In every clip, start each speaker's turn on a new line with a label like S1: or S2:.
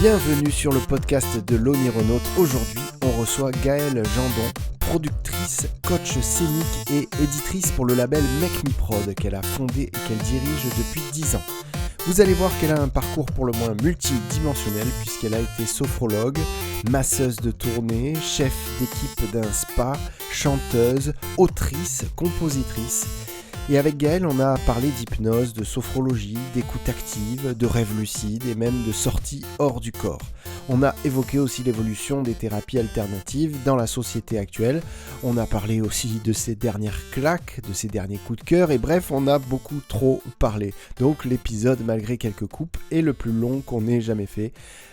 S1: Bienvenue sur le podcast de l'Onironaute. Aujourd'hui, on reçoit Gaëlle Jandon, productrice, coach scénique et éditrice pour le label Make Me Prod qu'elle a fondé et qu'elle dirige depuis 10 ans. Vous allez voir qu'elle a un parcours pour le moins multidimensionnel puisqu'elle a été sophrologue, masseuse de tournée, chef d'équipe d'un spa, chanteuse, autrice, compositrice. Et avec Gaëlle, on a parlé d'hypnose, de sophrologie, d'écoute active, de rêve lucide et même de sortie hors du corps. On a évoqué aussi l'évolution des thérapies alternatives dans la société actuelle. On a parlé aussi de ses dernières claques, de ses derniers coups de cœur et bref, on a beaucoup trop parlé. Donc l'épisode, malgré quelques coupes, est le plus long qu'on ait jamais fait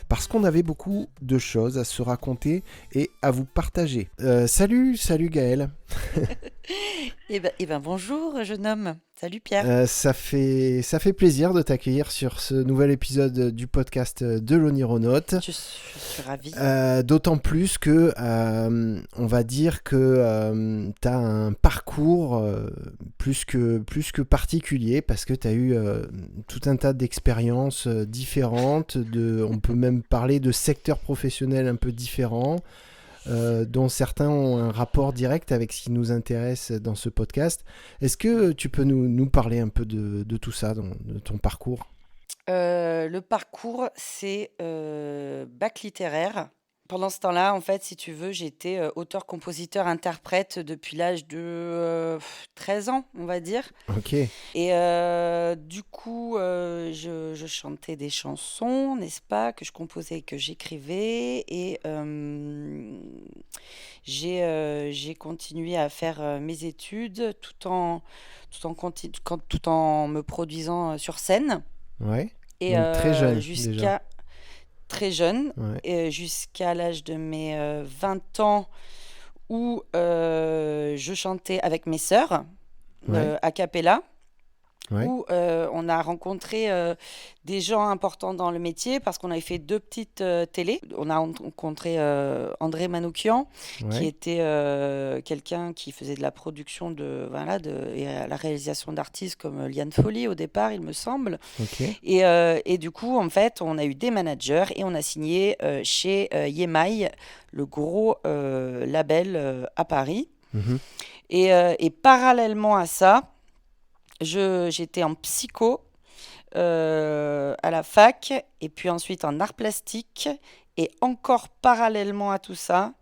S1: parce qu'on avait beaucoup de choses à se raconter et à vous partager. Salut Gaëlle.
S2: Eh ben, bonjour jeune homme. Salut Pierre.
S1: Ça fait plaisir de t'accueillir sur ce nouvel épisode du podcast de l'Onironaute.
S2: Je suis ravie.
S1: D'autant plus que on va dire que tu as un parcours plus que particulier parce que tu as eu tout un tas d'expériences différentes. On peut même parler de secteurs professionnels un peu différents. Dont certains ont un rapport direct avec ce qui nous intéresse dans ce podcast. Est-ce que tu peux nous parler un peu de tout ça, de ton parcours ?
S2: Le parcours, c'est bac littéraire. Pendant ce temps-là, en fait, si tu veux, j'étais auteur, compositeur, interprète depuis l'âge de 13 ans, on va dire.
S1: Ok.
S2: Et du coup, je chantais des chansons, n'est-ce pas, que je composais et que j'écrivais. Et j'ai continué à faire mes études tout en me produisant sur scène.
S1: Ouais.
S2: Et
S1: donc très jeune
S2: jusqu'à
S1: déjà.
S2: très jeune,
S1: Ouais.
S2: et jusqu'à l'âge de mes 20 ans où je chantais avec mes sœurs
S1: Ouais.
S2: a cappella.
S1: Ouais.
S2: Où on a rencontré des gens importants dans le métier parce qu'on avait fait 2 petites télés. On a rencontré André Manoukian, qui
S1: Ouais.
S2: était quelqu'un qui faisait de la production et la réalisation d'artistes comme Liane Folly au départ, il me semble.
S1: Ok.
S2: Et du coup, en fait, on a eu des managers et on a signé chez Yemai, le gros label à Paris.
S1: Mhm.
S2: Et parallèlement à ça, j'étais en psycho à la fac et puis ensuite en art plastique. Et encore parallèlement à tout ça,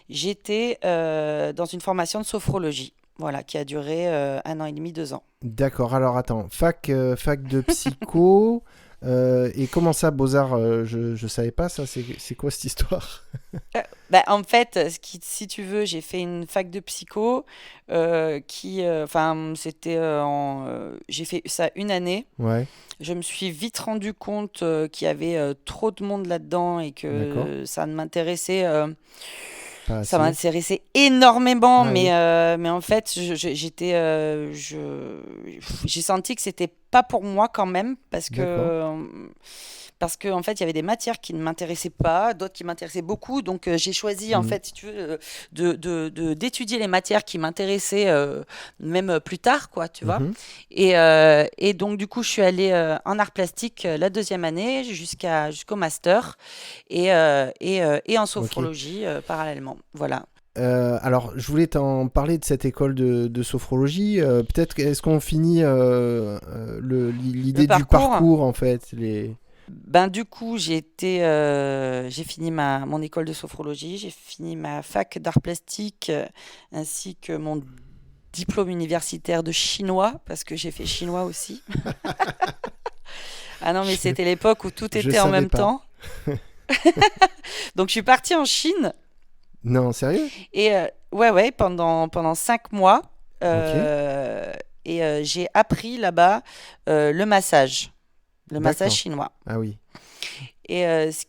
S2: j'étais dans une formation de sophrologie, voilà, qui a duré 1 an et demi, 2 ans.
S1: D'accord. Alors attends, fac de psycho. Et comment ça, Beaux-Arts, je savais pas ça. C'est quoi cette histoire ?
S2: En fait, si tu veux, j'ai fait une fac de psycho j'ai fait ça 1 année.
S1: Ouais.
S2: Je me suis vite rendu compte qu'il y avait trop de monde là-dedans et
S1: D'accord.
S2: que ça m'intéressait
S1: Pas
S2: ça
S1: assez.
S2: m'intéressait énormément,
S1: Ah
S2: mais en fait, j'ai senti que c'était pas pour moi quand même, parce que en fait, il y avait des matières qui ne m'intéressaient pas, d'autres qui m'intéressaient beaucoup. Donc, j'ai choisi, en
S1: Mhm.
S2: fait, si tu veux, d'étudier les matières qui m'intéressaient même plus tard, quoi, tu vois.
S1: Mhm.
S2: Et donc, du coup, je suis allée en art plastique la 2e année jusqu'au master et en sophrologie parallèlement. Voilà.
S1: Alors, je voulais t'en parler de cette école de sophrologie. Peut-être est-ce qu'on finit l'idée du parcours en fait
S2: Du coup, j'ai fini mon école de sophrologie, j'ai fini ma fac d'art plastique ainsi que mon diplôme universitaire de chinois, parce que j'ai fait chinois aussi. Ah non, mais c'était l'époque où tout
S1: Je
S2: était en
S1: savais
S2: même
S1: pas.
S2: temps. Donc, je suis partie en Chine
S1: Non, sérieux ?
S2: et ouais, pendant 5 mois. Et j'ai appris là-bas le massage
S1: D'accord.
S2: chinois.
S1: Ah oui.
S2: Et ce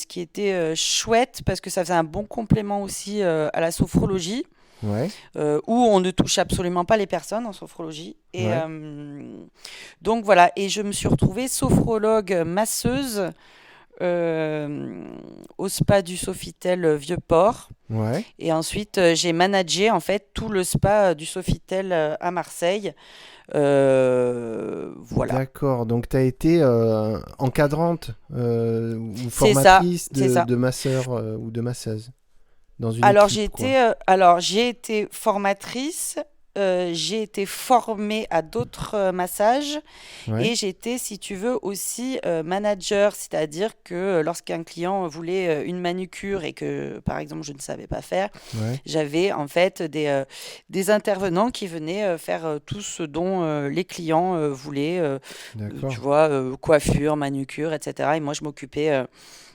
S2: qui était chouette, parce que ça faisait un bon complément aussi à la sophrologie,
S1: Ouais.
S2: où on ne touche absolument pas les personnes en sophrologie. Et
S1: Ouais.
S2: donc voilà, et je me suis retrouvée sophrologue masseuse au spa du Sofitel Vieux-Port.
S1: Ouais.
S2: Et ensuite, j'ai managé en fait tout le spa du Sofitel à Marseille. Voilà.
S1: D'accord. Donc, tu as été encadrante ou
S2: C'est ça,
S1: formatrice
S2: c'est ça.
S1: de masseur ou de masseuse dans une
S2: Alors
S1: équipe, quoi.
S2: j'ai été formatrice, j'ai été formée à d'autres massages
S1: Ouais.
S2: et j'ai été, si tu veux, aussi manager, c'est-à-dire que lorsqu'un client voulait une manucure et que, par exemple, je ne savais pas faire,
S1: Ouais.
S2: j'avais en fait des intervenants qui venaient faire tout ce dont les clients voulaient, tu
S1: D'accord.
S2: vois, coiffure, manucure, etc. Et moi, je m'occupais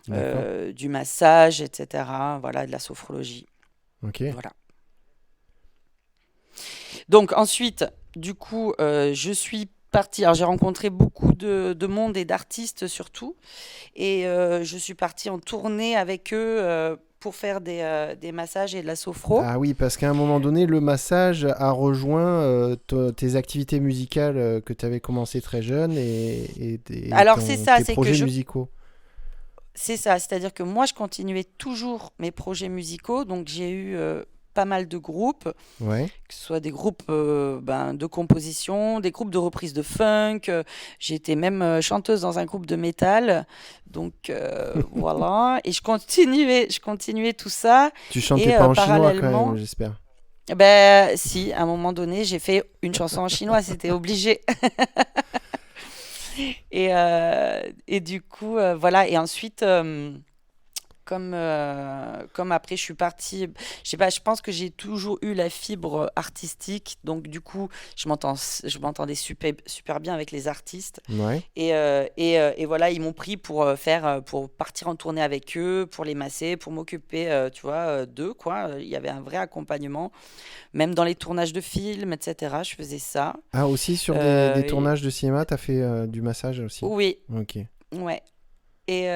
S1: D'accord.
S2: du massage, etc. Voilà, de la sophrologie.
S1: Ok.
S2: Voilà. Donc ensuite, du coup, je suis partie. Alors j'ai rencontré beaucoup de monde et d'artistes surtout, et je suis partie en tournée avec eux pour faire des massages et de la sophro.
S1: Ah oui, parce qu'à un moment donné, le massage a rejoint tes activités musicales que tu avais commencé très jeune et
S2: Alors c'est ça,
S1: tes projets musicaux.
S2: c'est ça, c'est-à-dire que moi je continuais toujours mes projets musicaux, donc j'ai eu pas mal de groupes,
S1: Ouais.
S2: que ce soit des groupes de composition, des groupes de reprise de funk. J'étais même chanteuse dans un groupe de métal. Donc voilà. Et je continuais tout ça.
S1: Tu chantais
S2: Et
S1: pas en chinois quand même,
S2: parallèlement,
S1: j'espère.
S2: ben si, à un moment donné, j'ai fait une chanson en chinois, c'était obligé. Et du coup, voilà. Et ensuite, comme après je suis partie, je sais pas, je pense que j'ai toujours eu la fibre artistique, donc du coup je m'entendais super, super bien avec les artistes,
S1: Ouais.
S2: et voilà, ils m'ont pris pour partir en tournée avec eux, pour les masser, pour m'occuper, tu vois, d'eux, quoi. Il y avait un vrai accompagnement, même dans les tournages de films, etc. Je faisais ça.
S1: Ah, aussi sur
S2: Euh,
S1: des
S2: et-
S1: tournages de cinéma, t'as fait du massage aussi.
S2: oui,
S1: Ok.
S2: ouais. Et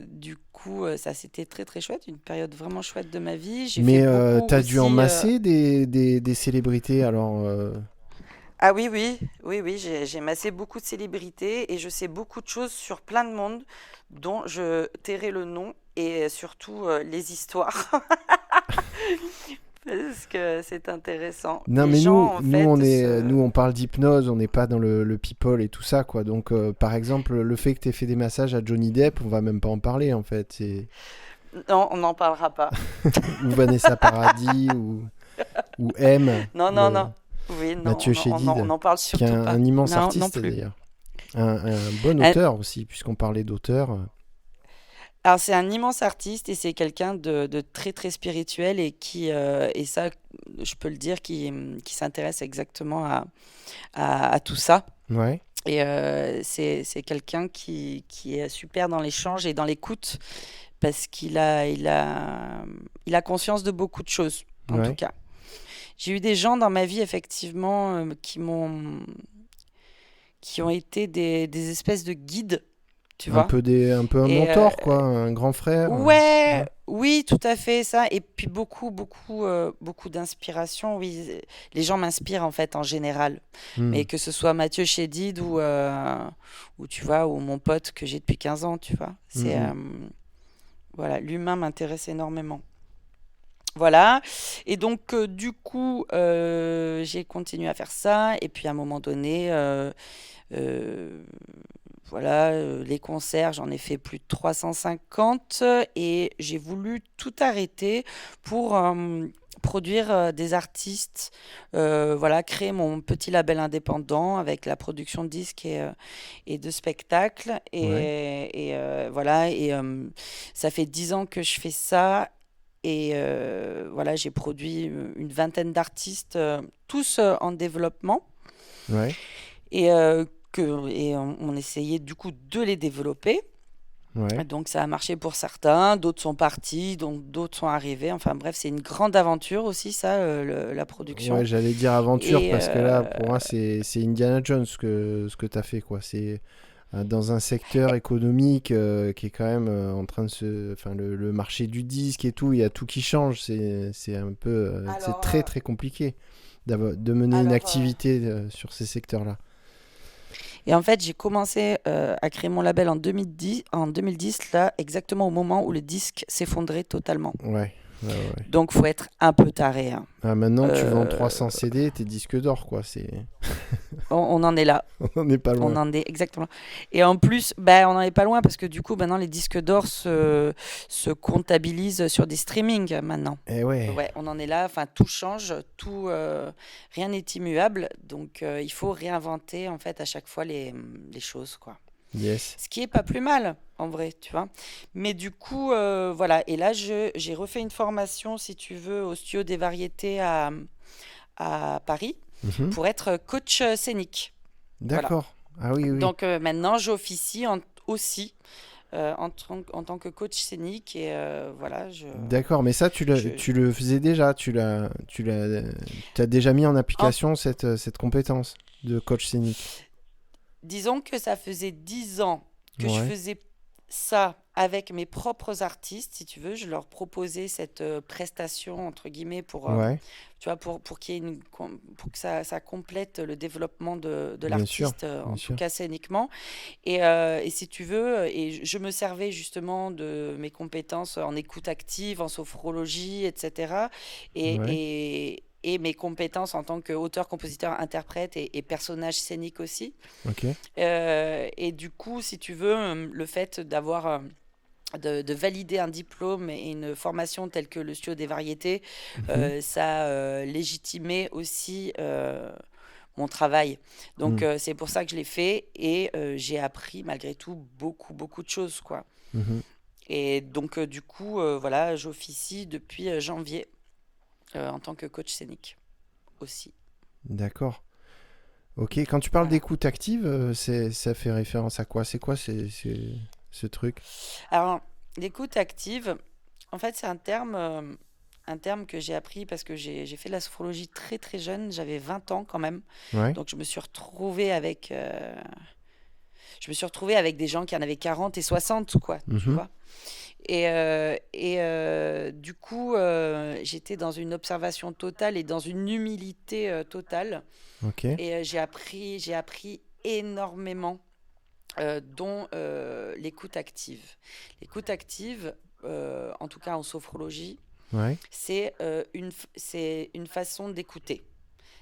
S2: du coup, ça c'était très très chouette, une période vraiment chouette de ma vie. J'ai fait
S1: Mais
S2: beaucoup
S1: t'as dû en
S2: aussi.
S1: masser des célébrités, alors...
S2: Ah oui, oui, oui, oui, j'ai massé beaucoup de célébrités et je sais beaucoup de choses sur plein de monde dont je tairai le nom et surtout les histoires parce que c'est intéressant.
S1: Non,
S2: Les
S1: mais
S2: gens en fait
S1: nous,
S2: se...
S1: on parle d'hypnose, on n'est pas dans le people et tout ça, quoi. Donc, par exemple, le fait que t'aies fait des massages à Johnny Depp, on va même pas en parler, en fait.
S2: Non, on n'en parlera pas.
S1: Ou Vanessa Paradis, ou M,
S2: Non, non, non. Oui, non,
S1: Mathieu Chédid,
S2: on n'en parle
S1: qui est
S2: surtout pas.
S1: un immense
S2: Non, non
S1: artiste,
S2: plus.
S1: d'ailleurs. Un bon
S2: Euh,
S1: auteur aussi, puisqu'on parlait d'auteur.
S2: Alors, c'est un immense artiste et c'est quelqu'un de très très spirituel et ça, je peux le dire, qui s'intéresse exactement à tout ça.
S1: Ouais,
S2: Et c'est quelqu'un qui est super dans l'échange et dans l'écoute parce il a conscience de beaucoup de choses, en tout
S1: ouais.
S2: cas. J'ai eu des gens dans ma vie, effectivement, qui ont été des espèces de guides, tu vois.
S1: Un peu un
S2: Et
S1: mentor, quoi, un grand frère.
S2: ouais,
S1: Ouais.
S2: oui, tout à fait, ça. Et puis beaucoup, beaucoup, beaucoup d'inspiration. Oui, les gens m'inspirent en fait en général.
S1: Hmm.
S2: Mais que ce soit Mathieu Chédid ou tu vois, ou mon pote que j'ai depuis 15 ans, tu vois.
S1: Hmm,
S2: C'est
S1: hmm.
S2: voilà, l'humain m'intéresse énormément. Voilà. Et donc du coup, j'ai continué à faire ça. Et puis à un moment donné, euh, voilà, les concerts, j'en ai fait plus de 350 et j'ai voulu tout arrêter pour produire des artistes, voilà, créer mon petit label indépendant avec la production de disques et de spectacles.
S1: Ouais,
S2: Voilà, et ça fait 10 ans que je fais ça. Et voilà, j'ai produit une vingtaine d'artistes, tous en développement.
S1: ouais,
S2: Et on essayait du coup de les développer.
S1: ouais.
S2: Donc ça a marché pour certains, d'autres sont partis, donc d'autres sont arrivés. Enfin bref, c'est une grande aventure aussi, ça, la
S1: Ouais,
S2: production.
S1: j'allais dire aventure
S2: Et
S1: parce que là, pour moi, c'est Indiana Jones ce que tu as fait, quoi. C'est dans un secteur économique qui est quand même en train de se. Enfin, le marché du disque et tout, il y a tout qui change. C'est un peu. C'est
S2: alors,
S1: très, très compliqué de mener une
S2: alors
S1: activité sur ces secteurs-là.
S2: Et en fait, j'ai commencé à créer mon label en 2010, là, exactement au moment où le disque s'effondrait totalement.
S1: Ouais, ouais, ouais.
S2: Donc, faut être un peu taré, hein.
S1: Ah, maintenant, tu vends
S2: Euh,
S1: 300 CD, t'es disque d'or, quoi.
S2: on en est là.
S1: On n'est pas
S2: On
S1: loin.
S2: en est exactement. Et en plus, on n'en est pas loin parce que du coup, maintenant, les disques d'or se comptabilisent sur des streamings maintenant.
S1: Eh ouais,
S2: Ouais, on en est là. Enfin, tout change, rien n'est immuable. Donc, il faut réinventer en fait à chaque fois les choses, quoi.
S1: yes.
S2: Ce qui est pas plus mal, en vrai, tu vois. Mais du coup, voilà. Et là, j'ai refait une formation, si tu veux, au studio des variétés à Paris
S1: Mhm.
S2: pour être coach scénique. Voilà.
S1: D'accord. Ah oui, oui.
S2: Donc maintenant, j'officie aussi en tant que coach scénique et voilà,
S1: D'accord, mais ça,
S2: je-
S1: tu le faisais déjà, t'as déjà mis en
S2: en-
S1: application cette compétence de coach scénique.
S2: disons que ça faisait 10 ans que je
S1: Ouais,
S2: faisais ça avec mes propres artistes, si tu veux. Je leur proposais cette prestation, entre guillemets,
S1: ouais,
S2: tu vois, pour qu'il y ait pour que ça complète le développement de
S1: bien sûr,
S2: l'artiste,
S1: bien
S2: en tout
S1: sûr.
S2: cas scéniquement. Et si tu veux, et je me servais justement de mes compétences en écoute active, en sophrologie, etc.
S1: Ouais,
S2: Et mes compétences en tant qu'auteur, compositeur, interprète et personnage scénique aussi.
S1: ok.
S2: Et du coup, si tu veux, le fait de valider un diplôme et une formation telle que le studio des variétés,
S1: Mhm.
S2: ça légitimait aussi mon travail. Donc
S1: Mm.
S2: c'est pour ça que je l'ai fait et j'ai appris malgré tout beaucoup, beaucoup de choses, quoi.
S1: Mhm.
S2: Et donc du coup, voilà, j'officie depuis janvier en tant que coach scénique aussi.
S1: D'accord. Ok, quand tu parles
S2: Voilà.
S1: d'écoute active, ça fait référence à quoi? C'est quoi ce truc?
S2: Alors, l'écoute active, en fait, c'est un terme que j'ai appris parce que j'ai fait de la sophrologie très très jeune, j'avais 20 ans quand même.
S1: Ouais.
S2: Donc je me suis retrouvée avec des gens qui en avaient 40 et 60, quoi, tu
S1: Mhm.
S2: vois. Du coup, j'étais dans une observation totale et dans une humilité totale.
S1: Ok.
S2: Et j'ai appris énormément, dont l'écoute active. L'écoute active, en tout cas en sophrologie,
S1: Ouais.
S2: c'est une façon d'écouter.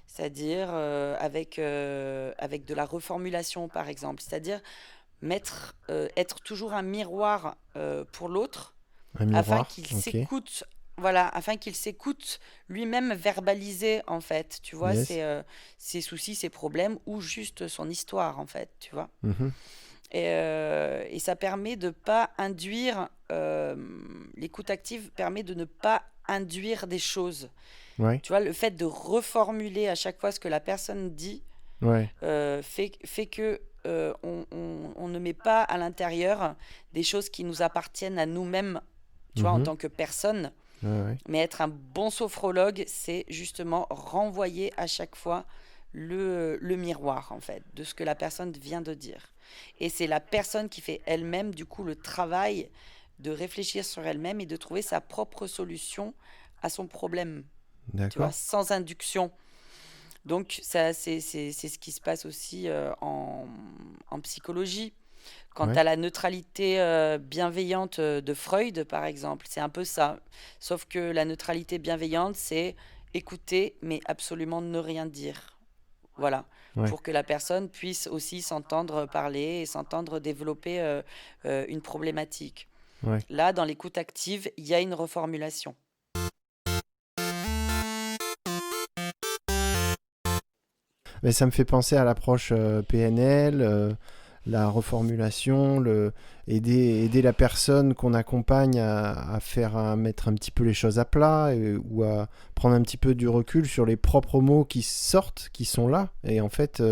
S2: C'est-à-dire avec de la reformulation, par exemple. C'est-à-dire être toujours un miroir pour l'autre
S1: Un
S2: afin
S1: miroir.
S2: qu'il
S1: Ok.
S2: s'écoute. Voilà, afin qu'il s'écoute lui-même verbaliser, en fait, tu vois,
S1: Yes.
S2: ses soucis, ses problèmes, ou juste son histoire, en fait, tu vois.
S1: Mhm.
S2: Et ça permet de pas induire, l'écoute active permet de ne pas induire des choses.
S1: Ouais.
S2: Tu vois, le fait de reformuler à chaque fois ce que la personne dit
S1: Ouais.
S2: fait que on ne met pas à l'intérieur des choses qui nous appartiennent à nous-mêmes, tu vois, en
S1: Mhm.
S2: tant que personne.
S1: Ouais, ouais.
S2: Mais être un bon sophrologue, c'est justement renvoyer à chaque fois le miroir, en fait, de ce que la personne vient de dire. Et c'est la personne qui fait elle-même, du coup, le travail de réfléchir sur elle-même et de trouver sa propre solution à son problème, tu vois,
S1: D'accord.
S2: sans induction. Donc, ça, c'est ce qui se passe aussi en psychologie. Quant
S1: Ouais.
S2: à la neutralité bienveillante de Freud, par exemple, c'est un peu ça. Sauf que la neutralité bienveillante, c'est écouter, mais absolument ne rien dire. Voilà.
S1: Ouais.
S2: Pour que la personne puisse aussi s'entendre parler et s'entendre développer une problématique.
S1: Ouais.
S2: Là, dans l'écoute active, il y a une reformulation.
S1: Mais ça me fait penser à l'approche PNL, la reformulation, aider la personne qu'on accompagne à mettre un petit peu les choses à plat ou à prendre un petit peu du recul sur les propres mots qui sortent, qui sont là. Et en fait,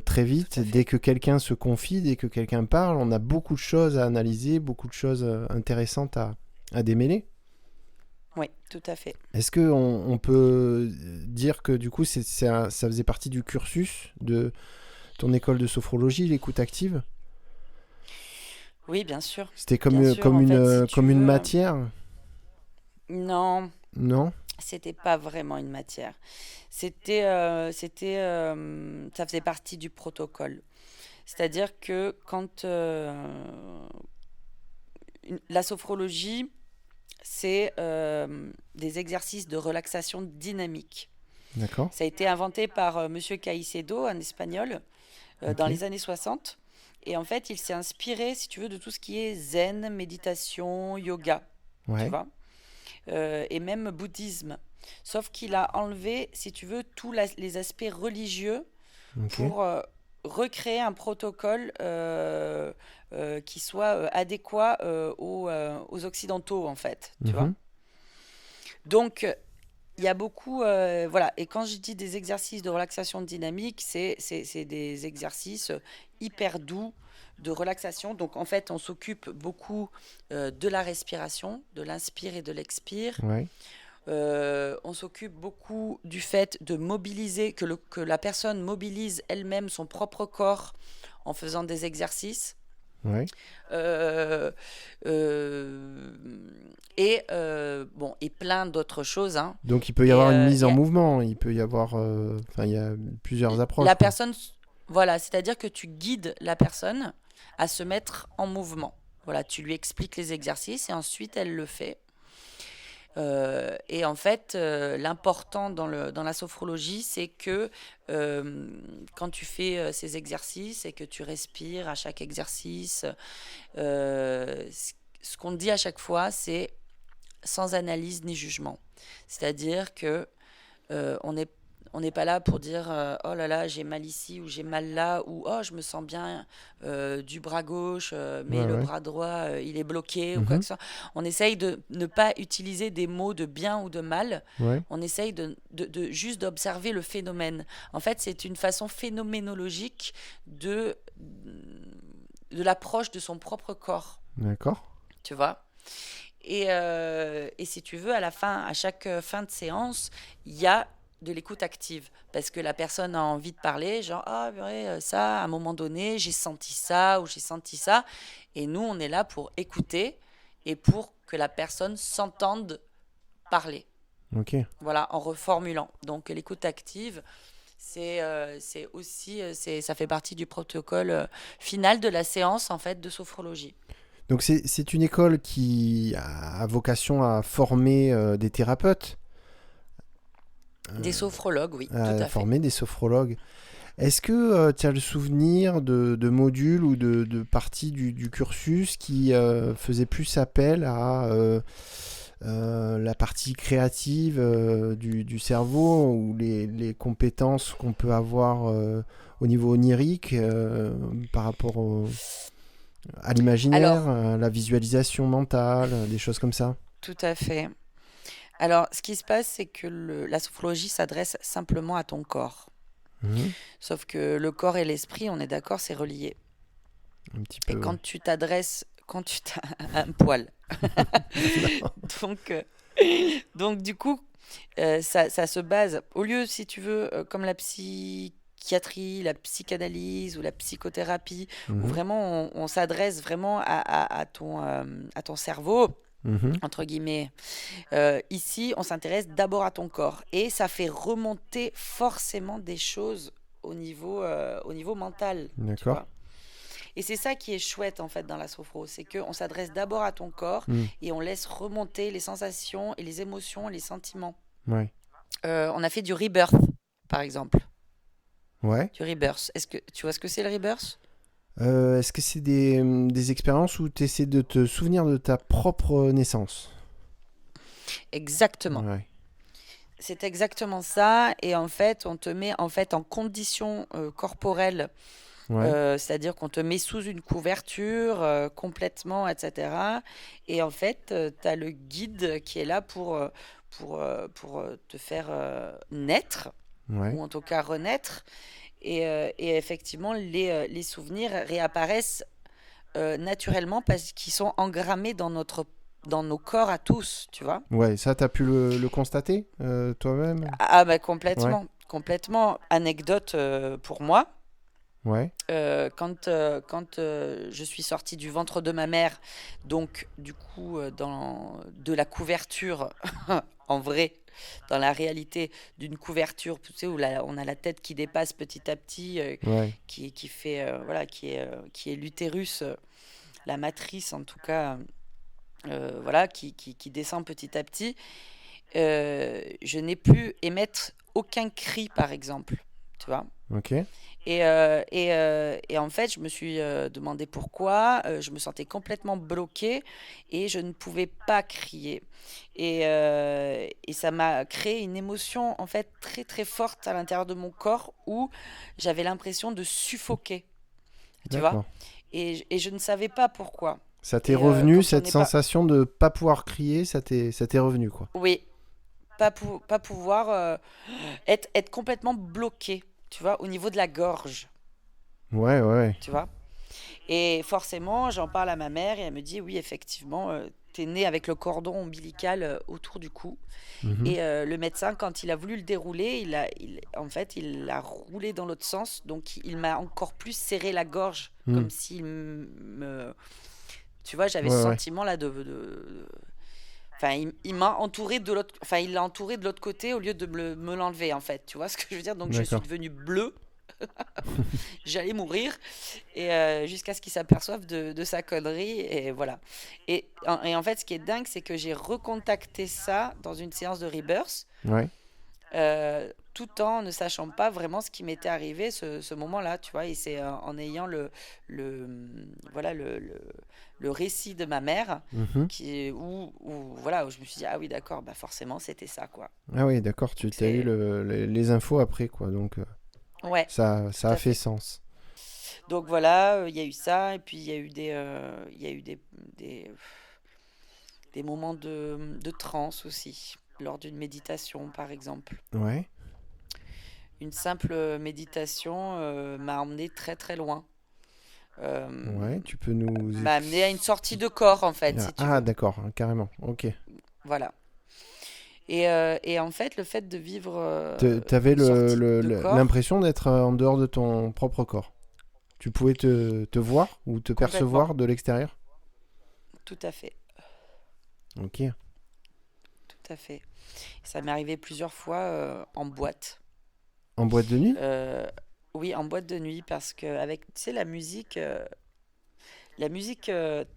S1: très vite,
S2: Tout à
S1: dès
S2: fait.
S1: que quelqu'un se confie, dès que quelqu'un parle, on a beaucoup de choses à analyser, beaucoup de choses intéressantes à démêler.
S2: Oui, tout à fait.
S1: Est-ce qu'on peut dire que du coup ça faisait partie du cursus de ton école de sophrologie, l'écoute active?
S2: Oui, bien sûr.
S1: C'était
S2: Bien sûr, en fait, si tu
S1: comme une
S2: veux.
S1: matière?
S2: Non,
S1: Non?
S2: c'était pas vraiment une matière. Ça faisait partie du protocole. C'est-à-dire que la sophrologie, c'est des exercices de relaxation dynamique.
S1: D'accord.
S2: Ça a été inventé par Monsieur Caicedo, un espagnol,
S1: Ok.
S2: dans les années 60. Et en fait, il s'est inspiré, si tu veux, de tout ce qui est zen, méditation, yoga, tu
S1: Ouais.
S2: vois, et même bouddhisme. Sauf qu'il a enlevé, si tu veux, tous les aspects religieux
S1: Ok.
S2: pour recréer un protocole qui soit adéquat aux Occidentaux, en fait, tu vois.
S1: Mhm.
S2: Donc, il y a beaucoup, voilà. Et quand je dis des exercices de relaxation dynamique, c'est des exercices hyper doux de relaxation. Donc, en fait, on s'occupe beaucoup de la respiration, de l'inspire et de l'expire.
S1: Ouais.
S2: On s'occupe beaucoup du fait de mobiliser, que la personne mobilise elle-même son propre corps en faisant des exercices.
S1: Ouais.
S2: Euh, euh, bon, et plein d'autres choses, hein.
S1: Donc il peut y
S2: Et,
S1: avoir une
S2: euh,
S1: mise en
S2: et
S1: mouvement, il peut y avoir, enfin il y a plusieurs approches
S2: la
S1: quoi.
S2: personne, voilà, c'est-à-dire que tu guides la personne à se mettre en mouvement. Voilà, tu lui expliques les exercices et ensuite elle le fait. Et en fait, l'important dans la sophrologie, c'est que euh, quand tu fais ces exercices et que tu respires à chaque exercice, ce qu'on te dit à chaque fois, c'est sans analyse ni jugement. C'est-à-dire que on n'est on n'est pas là pour dire oh là là, j'ai mal ici ou j'ai mal là ou oh, je me sens bien du bras gauche, mais
S1: Ouais,
S2: le
S1: ouais.
S2: bras droit, il est bloqué ou quoi
S1: Mhm.
S2: que ce soit. On essaye de ne pas utiliser des mots de bien ou de mal.
S1: Ouais.
S2: On essaye de juste d'observer le phénomène. En fait, c'est une façon phénoménologique de l'approche de son propre corps,
S1: D'accord.
S2: tu vois. Et si tu veux, à chaque fin de séance, il y a de l'écoute active. Parce que la personne a envie de parler, genre, ah, purée, ça, à un moment donné, j'ai senti ça ou j'ai senti ça. Et nous, on est là pour écouter et pour que la personne s'entende parler.
S1: Ok.
S2: Voilà, en reformulant. Donc, l'écoute active, ça fait partie du protocole final de la séance, en fait, de sophrologie.
S1: Donc c'est une école qui a vocation à former des thérapeutes,
S2: Des
S1: euh,
S2: sophrologues, oui, tout
S1: à
S2: à fait.
S1: former des sophrologues. Est-ce que tu as le souvenir de modules ou de parties du cursus qui faisaient plus appel à la partie créative du cerveau ou les compétences qu'on peut avoir au niveau onirique par rapport à l'imaginaire,
S2: Alors,
S1: la visualisation mentale, des choses comme ça?
S2: tout à fait. Alors, ce qui se passe, c'est que la sophrologie s'adresse simplement à ton corps.
S1: Mhm.
S2: Sauf que le corps et l'esprit, on est d'accord, c'est relié.
S1: Un petit
S2: Et
S1: peu, ouais.
S2: quand tu t'as un poil.
S1: Non.
S2: Donc, donc du coup, ça se base, au lieu, si tu veux, comme la psychiatrie, la psychanalyse ou la psychothérapie, où
S1: Mhm.
S2: vraiment on s'adresse vraiment à ton cerveau,
S1: Mhm.
S2: entre guillemets. Ici, on s'intéresse d'abord à ton corps et ça fait remonter forcément des choses au niveau mental, tu
S1: D'accord.
S2: vois. Et c'est ça qui est chouette en fait dans la sophro, c'est qu'on s'adresse d'abord à ton corps
S1: Mm.
S2: et on laisse remonter les sensations et les émotions et les sentiments.
S1: Ouais.
S2: On a fait du rebirth, par exemple.
S1: Ouais.
S2: Du rebirth. Est-ce que tu vois ce que c'est le rebirth?
S1: Est-ce que c'est des expériences où tu essaies de te souvenir de ta propre naissance?
S2: Exactement.
S1: Ouais.
S2: C'est exactement ça. Et en fait, on te met en fait en condition corporelle.
S1: Ouais.
S2: C'est-à-dire qu'on te met sous une couverture complètement, etc. Et en fait, tu as le guide qui est là pour te faire naître,
S1: Ouais.
S2: ou en tout cas renaître. Et effectivement, les souvenirs réapparaissent naturellement parce qu'ils sont engrammés dans nos corps à tous, tu vois.
S1: Ouais, ça, t'as pu le constater toi-même?
S2: Ah bah
S1: Ouais.
S2: complètement, complètement. Anecdote pour moi.
S1: Ouais.
S2: Quand je suis sortie du ventre de ma mère, donc du coup de la couverture en vrai, dans la réalité d'une couverture, tu sais, où on a la tête qui dépasse petit à petit,
S1: Ouais.
S2: qui fait, voilà, qui est l'utérus, la matrice en tout cas, voilà, qui descend petit à petit. Je n'ai plus émettre aucun cri, par exemple, tu vois.
S1: Ok.
S2: Et en fait, je me suis demandé pourquoi. Je me sentais complètement bloquée et je ne pouvais pas crier. Et ça m'a créé une émotion en fait très très forte à l'intérieur de mon corps où j'avais l'impression de suffoquer, tu vois.
S1: D'accord.
S2: Et je ne savais pas pourquoi.
S1: Ça t'est
S2: Et
S1: revenu,
S2: quand j'en
S1: cette
S2: ai pas...
S1: sensation de pas pouvoir crier, ça t'est revenu, quoi.
S2: Oui, pas pouvoir être complètement bloqué, tu vois, au niveau de la gorge,
S1: Ouais, ouais.
S2: tu vois. Et forcément, j'en parle à ma mère et elle me dit, oui, effectivement, t'es né avec le cordon ombilical autour du cou.
S1: Mhm.
S2: Et le médecin, quand il a voulu le dérouler, en fait, il l'a roulé dans l'autre sens. Donc, il m'a encore plus serré la gorge,
S1: Mm.
S2: comme s'il me... Tu vois, j'avais ce
S1: Ouais, ouais.
S2: sentiment-là Enfin, il m'a entouré de l'autre... Enfin, il l'a entouré de l'autre côté au lieu de me l'enlever, en fait. Tu vois ce que je veux dire? Donc, je suis
S1: D'accord.
S2: devenue bleue. J'allais mourir et jusqu'à ce qu'il s'aperçoive de sa connerie et voilà. Et en fait, ce qui est dingue, c'est que j'ai recontacté ça dans une séance de Rebirth,
S1: Ouais.
S2: tout en ne sachant pas vraiment ce qui m'était arrivé ce moment-là, tu vois. Et c'est en ayant voilà, le récit de ma mère
S1: Mhm.
S2: voilà, où je me suis dit, ah oui, d'accord, bah forcément, c'était ça, quoi.
S1: Ah oui, d'accord, tu
S2: Donc
S1: as eu
S2: c'est...
S1: les infos après, quoi. Donc,
S2: Ouais,
S1: ça
S2: tout
S1: a
S2: à
S1: fait
S2: fait.
S1: sens.
S2: Donc voilà, il y a eu ça, et puis il y a eu des moments de transe aussi, lors d'une méditation par exemple.
S1: Ouais.
S2: Une simple méditation m'a emmené très très loin.
S1: Ouais,
S2: Euh,
S1: tu peux nous...
S2: M'a amené à une sortie de corps en fait, si tu
S1: Ah,
S2: veux.
S1: d'accord, hein, carrément. Ok.
S2: Voilà. Et en fait, le fait de vivre
S1: T'avais
S2: une sortie de corps,
S1: l'impression d'être en dehors de ton propre corps. Tu pouvais te voir ou te
S2: complètement,
S1: percevoir de l'extérieur?
S2: tout à fait,
S1: Ok.
S2: tout à fait. Ça m'est arrivé plusieurs fois en boîte.
S1: En boîte de nuit?
S2: Euh, oui, en boîte de nuit, parce que avec, tu sais, la musique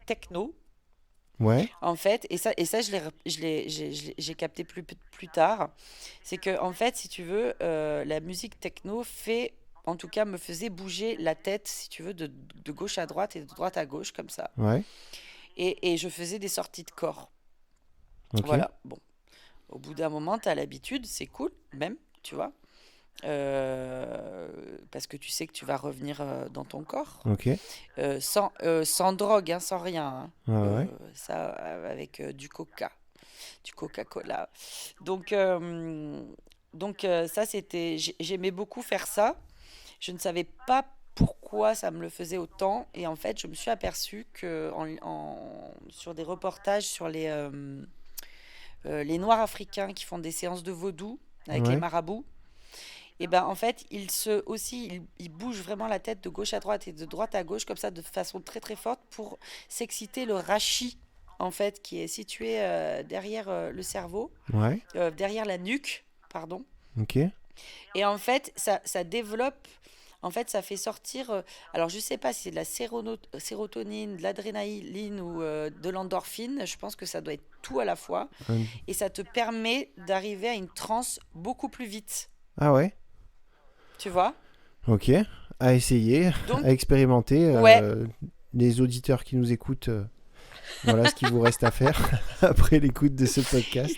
S2: techno,
S1: Ouais.
S2: en fait, et ça j'ai capté plus tard, c'est que, en fait, si tu veux, la musique techno en tout cas, me faisait bouger la tête, si tu veux, de gauche à droite et de droite à gauche, comme ça.
S1: Ouais.
S2: Et je faisais des sorties de corps.
S1: Ok.
S2: Voilà, bon. Au bout d'un moment, tu as l'habitude, c'est cool, même, tu vois. Parce que tu sais que tu vas revenir dans ton corps.
S1: Ok.
S2: Sans drogue, hein, sans rien, hein.
S1: Ouais, ouais.
S2: Ça, avec du Coca-Cola. Donc, ça, j'aimais beaucoup faire ça. Je ne savais pas pourquoi ça me le faisait autant. Et en fait, je me suis aperçue que sur des reportages sur les Noirs africains qui font des séances de vaudou avec les
S1: Ouais.
S2: marabouts, et ben en fait, ils bougent vraiment la tête de gauche à droite et de droite à gauche comme ça de façon très très forte pour s'exciter le rachis en fait qui est situé derrière le cerveau,
S1: Ouais.
S2: derrière la nuque, pardon.
S1: Ok.
S2: Et en fait, ça développe, en fait, ça fait sortir, alors je sais pas si c'est de la sérotonine, de l'adrénaline ou de l'endorphine, je pense que ça doit être tout à la fois,
S1: Un-
S2: et ça te permet d'arriver à une transe beaucoup plus vite,
S1: Ah ouais.
S2: tu vois?
S1: Ok. À essayer,
S2: Donc,
S1: à expérimenter.
S2: ouais,
S1: Les auditeurs qui nous écoutent, voilà ce qu'il vous reste à faire après l'écoute de ce podcast.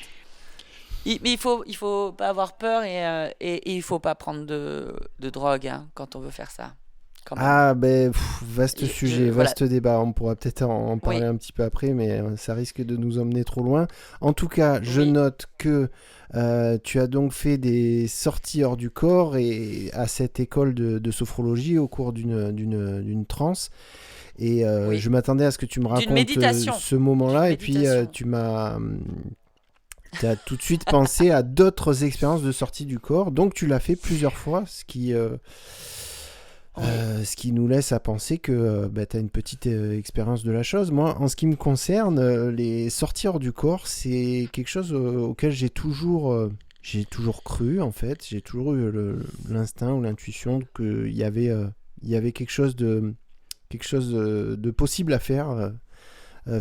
S2: mais il faut pas avoir peur et il faut pas prendre de drogue hein, quand on veut faire ça, quand même.
S1: Ah ben vaste sujet,
S2: Voilà,
S1: vaste débat. On pourra peut-être en parler
S2: oui,
S1: un petit peu après, mais ça risque de nous emmener trop loin. En tout cas, je
S2: oui,
S1: note que tu as donc fait des sorties hors du corps et à cette école de sophrologie au cours d'une transe. Et
S2: oui.
S1: je m'attendais à ce que tu me
S2: D'une
S1: racontes
S2: méditation,
S1: ce moment-là,
S2: d'une
S1: et puis
S2: méditation.
S1: t'as tout de suite pensé à d'autres expériences de sortie du corps. Donc tu l'as fait plusieurs fois, ce qui
S2: Oui.
S1: Ce qui nous laisse à penser que tu as une petite expérience de la chose. Moi, en ce qui me concerne, les sorties hors du corps, c'est quelque chose auquel j'ai toujours cru, en fait. J'ai toujours eu l'instinct ou l'intuition il y avait quelque chose de possible à faire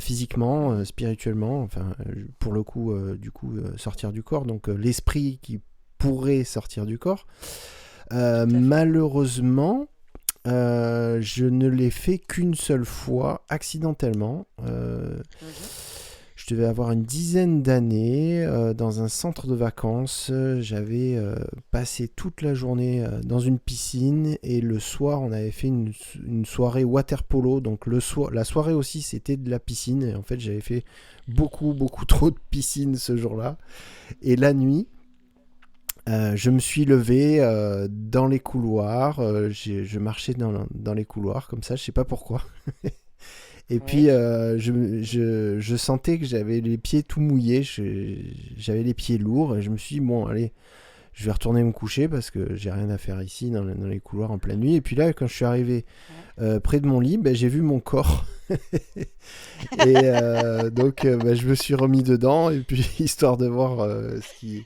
S1: physiquement,
S2: Mhm.
S1: spirituellement, enfin, pour le coup, sortir du corps. Donc, l'esprit qui pourrait sortir du corps.
S2: Tout à fait.
S1: Malheureusement, je ne l'ai fait qu'une seule fois, accidentellement.
S2: Mhm.
S1: Je devais avoir une dizaine d'années dans un centre de vacances. J'avais passé toute la journée dans une piscine et le soir, on avait fait une soirée water polo. Donc la soirée aussi, c'était de la piscine. Et en fait, j'avais fait beaucoup, beaucoup trop de piscine ce jour-là. Et la nuit, je me suis levé dans les couloirs. Je marchais dans les couloirs comme ça, je sais pas pourquoi. Et puis
S2: Oui.
S1: je sentais que j'avais les pieds tout mouillés, j'avais les pieds lourds et je me suis dit, bon, allez, je vais retourner me coucher parce que j'ai rien à faire ici dans les couloirs en pleine nuit. Et puis là, quand je suis arrivé
S2: Ouais.
S1: près de mon lit, ben, j'ai vu mon corps. Et donc, je me suis remis dedans et puis histoire de voir ce qui.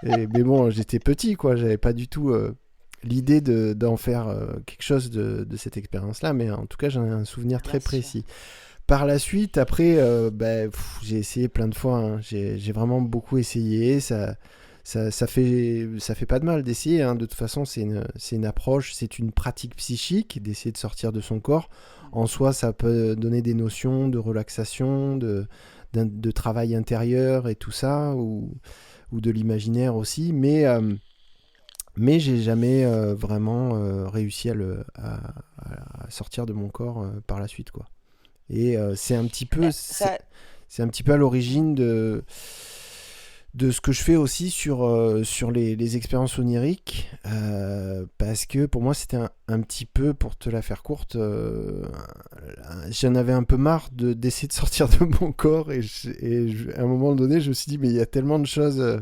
S1: Mais bon, j'étais petit, quoi. J'avais pas du tout l'idée d'en faire quelque chose de cette expérience-là, mais en tout cas, j'en ai un souvenir très
S2: Bien sûr.
S1: précis. Par la suite, après, j'ai essayé plein de fois, hein. J'ai vraiment beaucoup essayé. Ça fait pas de mal d'essayer, hein. De toute façon, c'est une approche, c'est une pratique psychique d'essayer de sortir de son corps. En
S2: Mhm.
S1: soi, ça peut donner des notions de relaxation, de travail intérieur et tout ça, ou de l'imaginaire aussi. Mais j'ai jamais vraiment réussi à sortir de mon corps par la suite, quoi. Et
S2: Ben, ça.
S1: c'est un petit peu à
S2: Mhm.
S1: l'origine de ce que je fais aussi sur les expériences oniriques, parce que pour moi c'était un petit peu, pour te la faire courte, j'en avais un peu marre d'essayer de sortir de mon corps, à un moment donné je me suis dit, mais il y a tellement de choses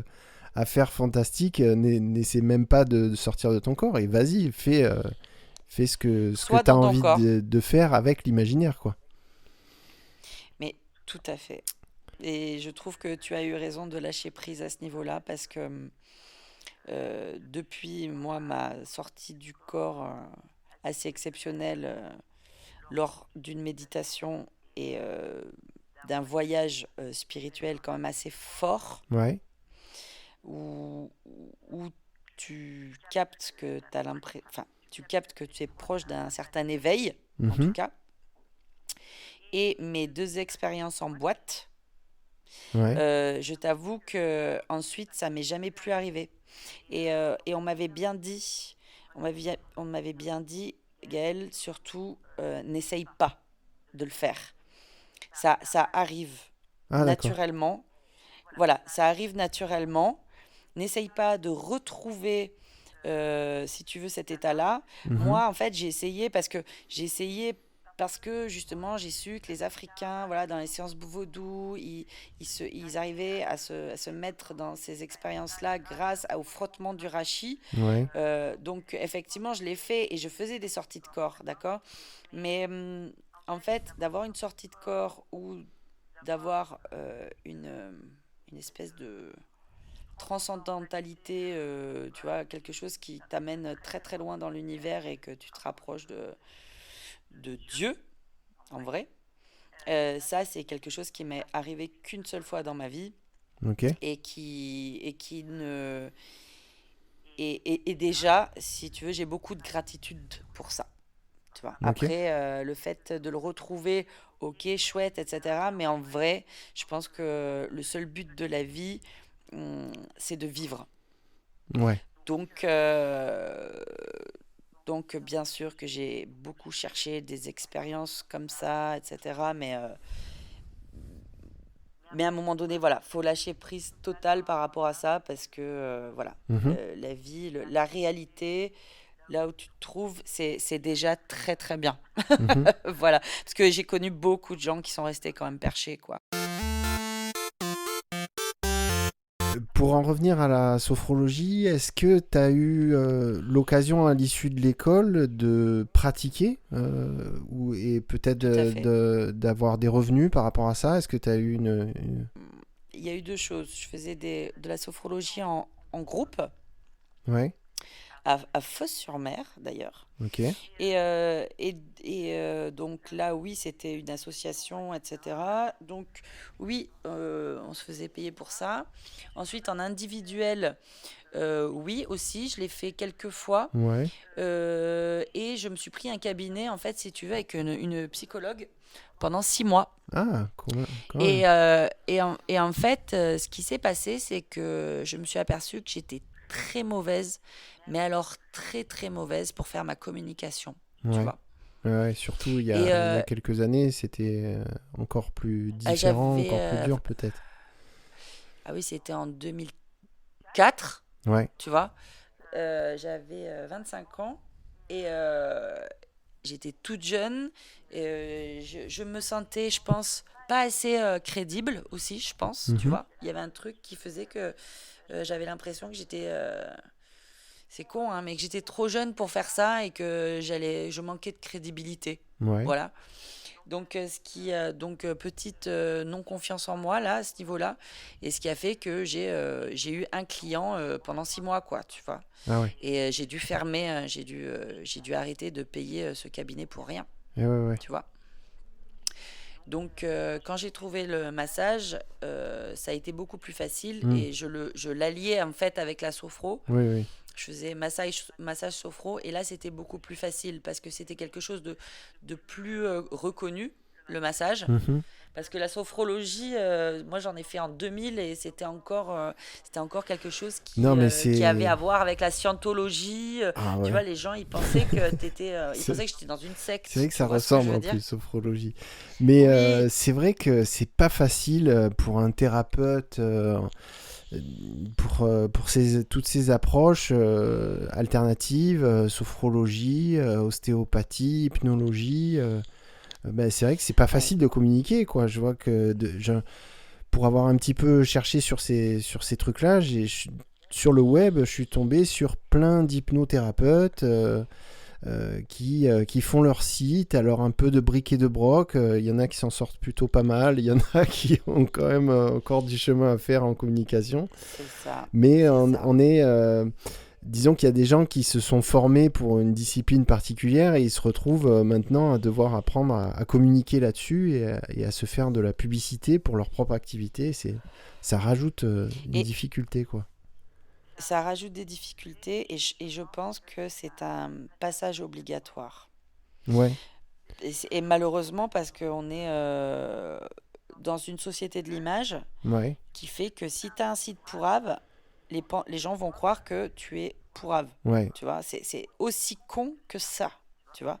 S1: à faire fantastiques, n'essaie même pas de sortir de ton corps, et vas-y, fais ce que
S2: Soit
S1: tu as
S2: dans ton
S1: envie
S2: corps.
S1: de faire avec l'imaginaire, quoi.
S2: Mais tout à fait. Et je trouve que tu as eu raison de lâcher prise à ce niveau-là parce que depuis moi ma sortie du corps assez exceptionnelle lors d'une méditation et d'un voyage spirituel quand même assez fort
S1: Ouais.
S2: où, où tu captes que t'as l'impression, enfin, tu captes que tu es proche d'un certain éveil en tout
S1: Mhm.
S2: cas. Et mes deux expériences en boîte,
S1: Ouais.
S2: je t'avoue que ensuite ça m'est jamais plus arrivé. Et on m'avait bien dit, on m'avait bien dit, Gaël, surtout, n'essaye pas de le faire. Ça arrive
S1: Ah, d'accord.
S2: naturellement. Voilà, ça arrive naturellement. N'essaye pas de retrouver, si tu veux, cet état-là.
S1: Mhm.
S2: Moi, en fait, j'ai essayé parce que justement, j'ai su que les Africains, voilà, dans les séances vaudou, ils arrivaient à se mettre dans ces expériences-là grâce au frottement du rashi.
S1: Ouais.
S2: Donc, effectivement, je l'ai fait et je faisais des sorties de corps, d'accord. Mais en fait, d'avoir une sortie de corps ou d'avoir une espèce de transcendantalité, tu vois, quelque chose qui t'amène très très loin dans l'univers et que tu te rapproches de Dieu, en vrai. Ça, c'est quelque chose qui m'est arrivé qu'une seule fois dans ma vie
S1: Ok.
S2: et qui ne... Et déjà, si tu veux, j'ai beaucoup de gratitude pour ça. Tu vois.
S1: Ok.
S2: Après, le fait de le retrouver, ok, chouette, etc. Mais en vrai, je pense que le seul but de la vie, c'est de vivre.
S1: Ouais.
S2: Donc, euh, donc, bien sûr que j'ai beaucoup cherché des expériences comme ça, etc. Mais à un moment donné, voilà, faut lâcher prise totale par rapport à ça parce que, voilà,
S1: Mhm.
S2: la vie, la réalité, là où tu te trouves, c'est déjà très très bien.
S1: Mhm.
S2: Voilà, parce que j'ai connu beaucoup de gens qui sont restés quand même perchés, quoi.
S1: Pour en revenir à la sophrologie, est-ce que tu as eu l'occasion à l'issue de l'école de pratiquer et peut-être
S2: Tout à fait.
S1: d'avoir des revenus par rapport à ça? Est-ce que tu as eu
S2: Il y a eu deux choses. Je faisais de la sophrologie en groupe,
S1: Ouais,
S2: à Fos-sur-Mer d'ailleurs.
S1: ok.
S2: Donc là, oui, c'était une association, etc. Donc oui, on se faisait payer pour ça. Ensuite, en individuel, oui, aussi, je l'ai fait quelques fois.
S1: Ouais.
S2: Et je me suis pris un cabinet, en fait, si tu veux, avec une psychologue pendant 6 mois.
S1: Ah, quand même.
S2: Et en fait, ce qui s'est passé, c'est que je me suis aperçue que j'étais très mauvaise, mais alors très très mauvaise pour faire ma communication, tu
S1: Ouais.
S2: vois.
S1: Ouais, surtout
S2: Et
S1: il y a quelques années, c'était encore plus différent,
S2: j'avais...
S1: encore plus dur peut-être.
S2: ah oui, c'était en 2004,
S1: Ouais.
S2: tu vois. J'avais 25 ans et j'étais toute jeune. Et, je me sentais, je pense, pas assez crédible aussi, je pense, tu
S1: Mhm.
S2: vois. Il y avait un truc qui faisait que j'avais l'impression que j'étais... c'est con, hein, mais que j'étais trop jeune pour faire ça et que je manquais de crédibilité.
S1: Ouais.
S2: Voilà. Donc, petite non-confiance en moi, là, à ce niveau-là. Et ce qui a fait que j'ai eu un client pendant 6 mois, quoi, tu vois.
S1: Ah ouais.
S2: Et j'ai dû fermer, j'ai dû arrêter de payer ce cabinet pour rien,
S1: Ouais, ouais, ouais.
S2: tu vois. Donc, quand j'ai trouvé le massage, ça a été beaucoup plus facile
S1: Hmm.
S2: et je l'alliais en fait avec la sophro.
S1: Oui, oui.
S2: Je faisais massage sophro et là c'était beaucoup plus facile parce que c'était quelque chose de plus reconnu, le massage.
S1: Mhm.
S2: Parce que la sophrologie, moi j'en ai fait en 2000 et c'était encore quelque chose
S1: Non, mais
S2: qui avait à
S1: c'est.
S2: voir avec la scientologie.
S1: Ah
S2: Tu
S1: ouais.
S2: vois, les gens ils pensaient ils
S1: C'est
S2: pensaient que j'étais dans une
S1: c'est vrai
S2: secte.
S1: que
S2: Tu
S1: ça
S2: vois ce que je
S1: ressemble
S2: veux
S1: en
S2: dire?
S1: plus, sophrologie. Mais
S2: Oui,
S1: c'est vrai que c'est pas facile pour un thérapeute, toutes ces approches alternatives, sophrologie, ostéopathie, hypnologie. Ben, c'est vrai que c'est pas
S2: ouais.
S1: facile de communiquer, quoi. Je vois que pour avoir un petit peu cherché sur ces trucs-là, sur le web, je suis tombé sur plein d'hypnothérapeutes qui font leur site, alors un peu de bric et de broc. Il y en a qui s'en sortent plutôt pas mal, il y en a qui ont quand même encore du chemin à faire en communication.
S2: C'est ça,
S1: Mais
S2: c'est ça.
S1: disons qu'il y a des gens qui se sont formés pour une discipline particulière et ils se retrouvent maintenant à devoir apprendre à communiquer là-dessus et à se faire de la publicité pour leur propre activité. Ça rajoute une
S2: Et
S1: difficulté, quoi.
S2: ça rajoute des difficultés et je pense que c'est un passage obligatoire.
S1: Ouais,
S2: Et malheureusement parce qu'on est dans une société de l'image
S1: ouais,
S2: qui fait que si tu as un site pourrave, les gens vont croire que tu es pourrave.
S1: ouais.
S2: Tu vois, c'est aussi con que ça. Tu vois.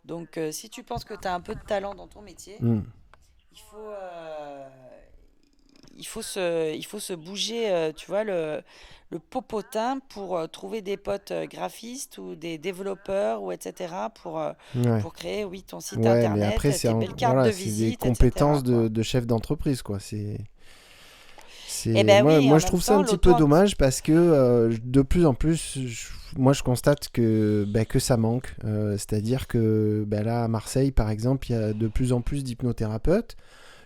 S2: Donc, si tu penses que tu as un peu de talent dans ton métier,
S1: Hmm.
S2: il faut, euh, il faut se bouger, tu vois, le popotin pour trouver des potes graphistes ou des développeurs ou etc.
S1: Ouais.
S2: pour créer, oui, ton site
S1: Ouais, mais
S2: internet,
S1: après,
S2: tes belles cartes
S1: voilà,
S2: de
S1: c'est des
S2: visite, etc.
S1: compétences
S2: quoi.
S1: de chef d'entreprise, quoi.
S2: Eh ben oui,
S1: Moi,
S2: en
S1: je
S2: même
S1: trouve ça un
S2: temps,
S1: petit peu dommage parce que de plus en plus, moi, je constate que ça manque. C'est-à-dire que là, à Marseille, par exemple, il y a de plus en plus d'hypnothérapeutes.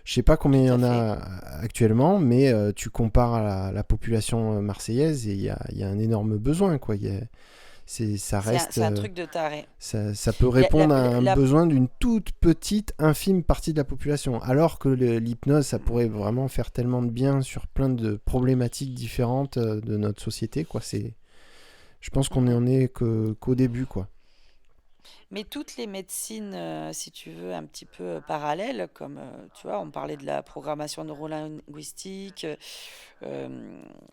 S1: Je sais pas combien
S2: tout
S1: il y
S2: à
S1: en
S2: fait.
S1: a actuellement, mais tu compares à la population marseillaise et il y a un énorme besoin, quoi. Ça
S2: C'est un,
S1: reste,
S2: c'est un truc de taré.
S1: ça peut
S2: La, la-
S1: répondre à un
S2: la-
S1: besoin d'une toute petite, infime partie de la population. Alors que l'hypnose, ça pourrait vraiment faire tellement de bien sur plein de problématiques différentes de notre société, quoi. Je pense qu'on
S2: Mhm.
S1: en est qu'au début, quoi.
S2: Mais toutes les médecines, si tu veux, un petit peu parallèles, comme tu vois, on parlait de la programmation neurolinguistique,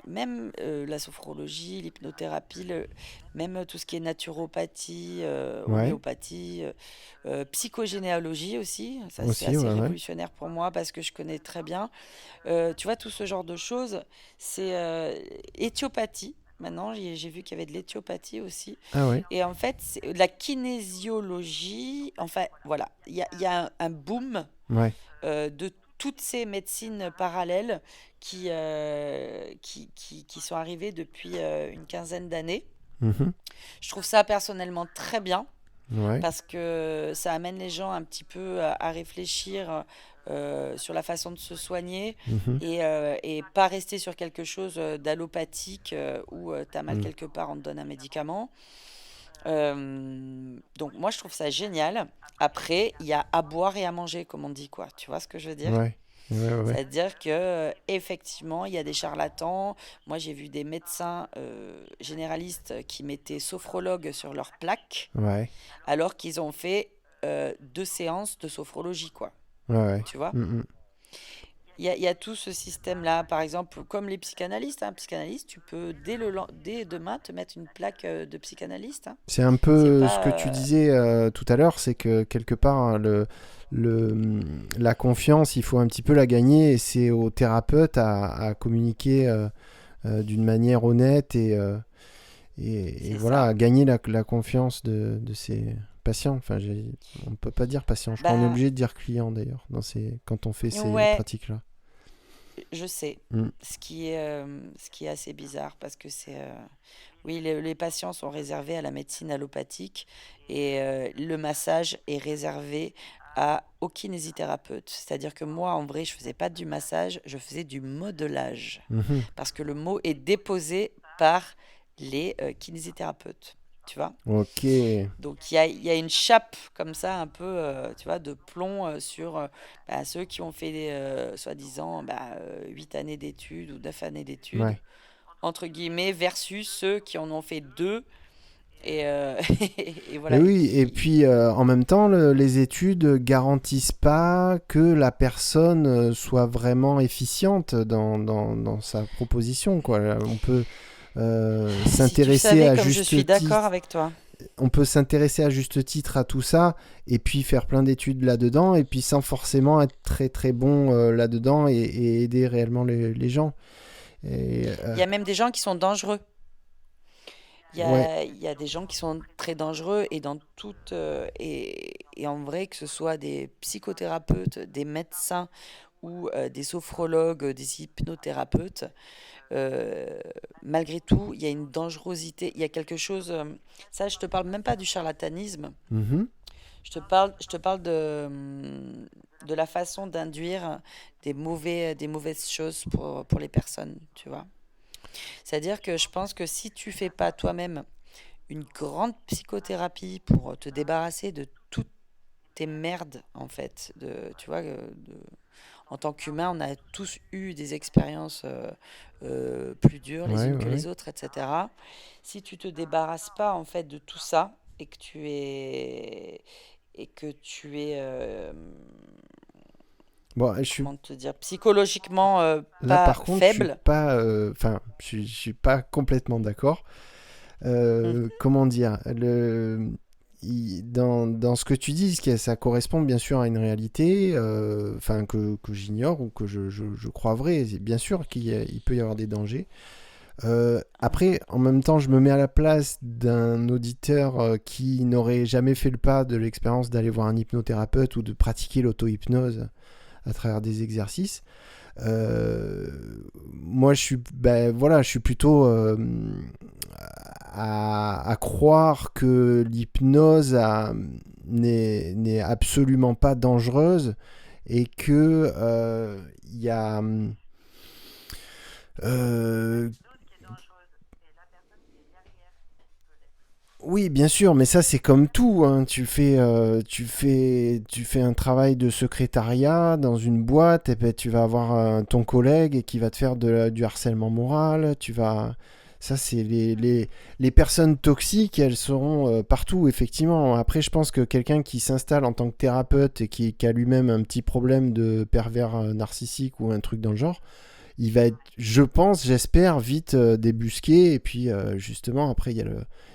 S2: même la sophrologie, l'hypnothérapie, même tout ce qui est naturopathie,
S1: Ouais,
S2: homéopathie, psychogénéalogie aussi, ça c'est
S1: aussi,
S2: assez
S1: ouais, ouais.
S2: révolutionnaire pour moi parce que je connais très bien. Tu vois, tout ce genre de choses, c'est éthiopathie. Maintenant, j'ai vu qu'il y avait de l'éthiopathie aussi.
S1: Ah ouais,
S2: Et en fait, c'est de la kinésiologie. Enfin, voilà, il y a un boom
S1: ouais.
S2: de toutes ces médecines parallèles qui sont arrivées depuis une quinzaine d'années.
S1: Mhm.
S2: Je trouve ça personnellement très bien
S1: Ouais.
S2: parce que ça amène les gens un petit peu à réfléchir sur la façon de se soigner
S1: Mhm.
S2: et pas rester sur quelque chose d'allopathique où tu as mal
S1: Mm.
S2: quelque part, on te donne un médicament. Donc moi je trouve ça génial. Après, il y a à boire et à manger, comme on dit, quoi. Tu vois ce que je veux dire?
S1: Ouais. Ouais, ouais, ouais.
S2: C'est-à-dire que effectivement, il y a des charlatans. Moi, j'ai vu des médecins généralistes qui mettaient sophrologue sur leur plaque,
S1: Ouais.
S2: alors qu'ils ont fait 2 séances de sophrologie, quoi.
S1: Ouais, ouais.
S2: Tu vois?
S1: Mm, mm.
S2: Il y a tout ce système-là. Par exemple, comme les psychanalystes, hein. Psychanalyste, tu peux dès demain te mettre une plaque de psychanalyste, hein.
S1: C'est un
S2: C'est
S1: peu ce
S2: pas.
S1: que tu disais tout à l'heure, c'est que quelque part, hein, la confiance, il faut un petit peu la gagner et c'est au thérapeute à communiquer d'une manière honnête et
S2: C'est
S1: voilà,
S2: ça.
S1: à gagner la confiance de ses patients. Enfin, on ne peut pas dire patient, je crois qu'on est
S2: Bah,
S1: obligé de dire client d'ailleurs quand on fait ces
S2: ouais,
S1: pratiques-là.
S2: je sais.
S1: Mm.
S2: Ce qui est assez bizarre parce que oui, les patients sont réservés à la médecine allopathique et le massage est réservé au kinésithérapeute. C'est-à-dire que moi, en vrai, je faisais pas du massage, je faisais du modelage
S1: Mhm.
S2: parce que le mot est déposé par les kinésithérapeutes. Tu vois?
S1: Ok,
S2: Donc il y a une chape comme ça, un peu, tu vois, de plomb sur ceux qui ont fait, soi-disant, 8 années d'études ou 9 années d'études,
S1: ouais.
S2: entre guillemets, versus ceux qui en ont fait 2 et, et
S1: Et
S2: voilà,
S1: oui, et puis en même temps, les études garantissent pas que la personne soit vraiment efficiente dans sa proposition, quoi. On peut
S2: Si tu
S1: s'intéresser
S2: savais
S1: à
S2: comme je suis
S1: juste
S2: d'accord
S1: titre,
S2: avec toi.
S1: on peut s'intéresser à juste titre à tout ça, et puis faire plein d'études là-dedans, et puis sans forcément être très très bon là-dedans et aider réellement les gens. Et,
S2: Il y a même des gens qui sont dangereux. Il y
S1: ouais,
S2: a, il y a des gens qui sont très dangereux et dans toute et en vrai que ce soit des psychothérapeutes, des médecins ou des sophrologues, des hypnothérapeutes, euh, malgré tout, il y a une dangerosité, il y a quelque chose. Ça, je te parle même pas du charlatanisme.
S1: mhm,
S2: Je te parle de la façon d'induire des mauvaises choses pour les personnes, tu vois. C'est-à-dire que je pense que si tu fais pas toi-même une grande psychothérapie pour te débarrasser de toutes tes merdes, en fait, tu vois, en tant qu'humain, on a tous eu des expériences plus dures les
S1: ouais,
S2: unes que
S1: ouais.
S2: les autres, etc. Si tu te débarrasses pas, en fait, de tout ça et que tu es
S1: Bon, je suis
S2: comment te dire, psychologiquement
S1: là
S2: pas
S1: par contre, je suis
S2: faible.
S1: pas, enfin, je suis pas complètement d'accord.
S2: Hmm.
S1: Comment dire, dans ce que tu dis, ça correspond bien sûr à une réalité, enfin que j'ignore ou que je crois vrai. Bien sûr il peut y avoir des dangers. Après, en même temps, je me mets à la place d'un auditeur qui n'aurait jamais fait le pas de l'expérience d'aller voir un hypnothérapeute ou de pratiquer l'auto-hypnose à travers des exercices. Euh, Moi, voilà, je suis plutôt à croire que l'hypnose n'est absolument pas dangereuse et que il y a euh, oui, bien sûr, mais ça c'est comme tout, hein. Tu fais un travail de secrétariat dans une boîte, et ben, tu vas avoir ton collègue qui va te faire du harcèlement moral. Ça c'est les personnes toxiques, elles seront partout, effectivement. Après, je pense que quelqu'un qui s'installe en tant que thérapeute et qui a lui-même un petit problème de pervers narcissique ou un truc dans le genre, il va être, je pense, j'espère, vite débusqué. Et puis, justement, après, il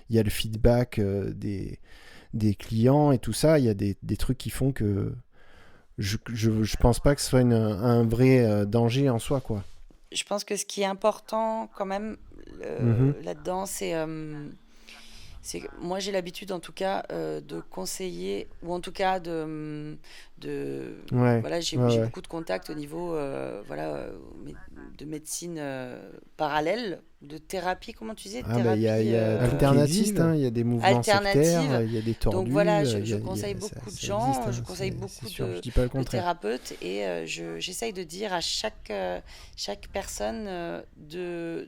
S1: y a le feedback des clients et tout ça. Il y a des trucs qui font que je pense pas que ce soit un vrai danger en soi, quoi.
S2: Je pense que ce qui est important quand même
S1: Mhm.
S2: là-dedans, moi j'ai l'habitude en tout cas de conseiller, ou en tout cas
S1: Ouais,
S2: voilà, j'ai
S1: ouais,
S2: j'ai
S1: ouais.
S2: beaucoup de contacts au niveau voilà, de médecine parallèle, de thérapie, comment tu disais,
S1: Ah bah il
S2: thérapie
S1: y a tout qui existe, hein. Il y a des mouvements sectaires,
S2: alternative.
S1: il y a des
S2: Donc voilà,
S1: tordus,
S2: je conseille beaucoup de
S1: ça existe,
S2: gens, je
S1: hein.
S2: conseille
S1: C'est
S2: beaucoup
S1: sûr, je dis pas le
S2: de
S1: contraire.
S2: thérapeutes, et j'essaye de dire à chaque personne de,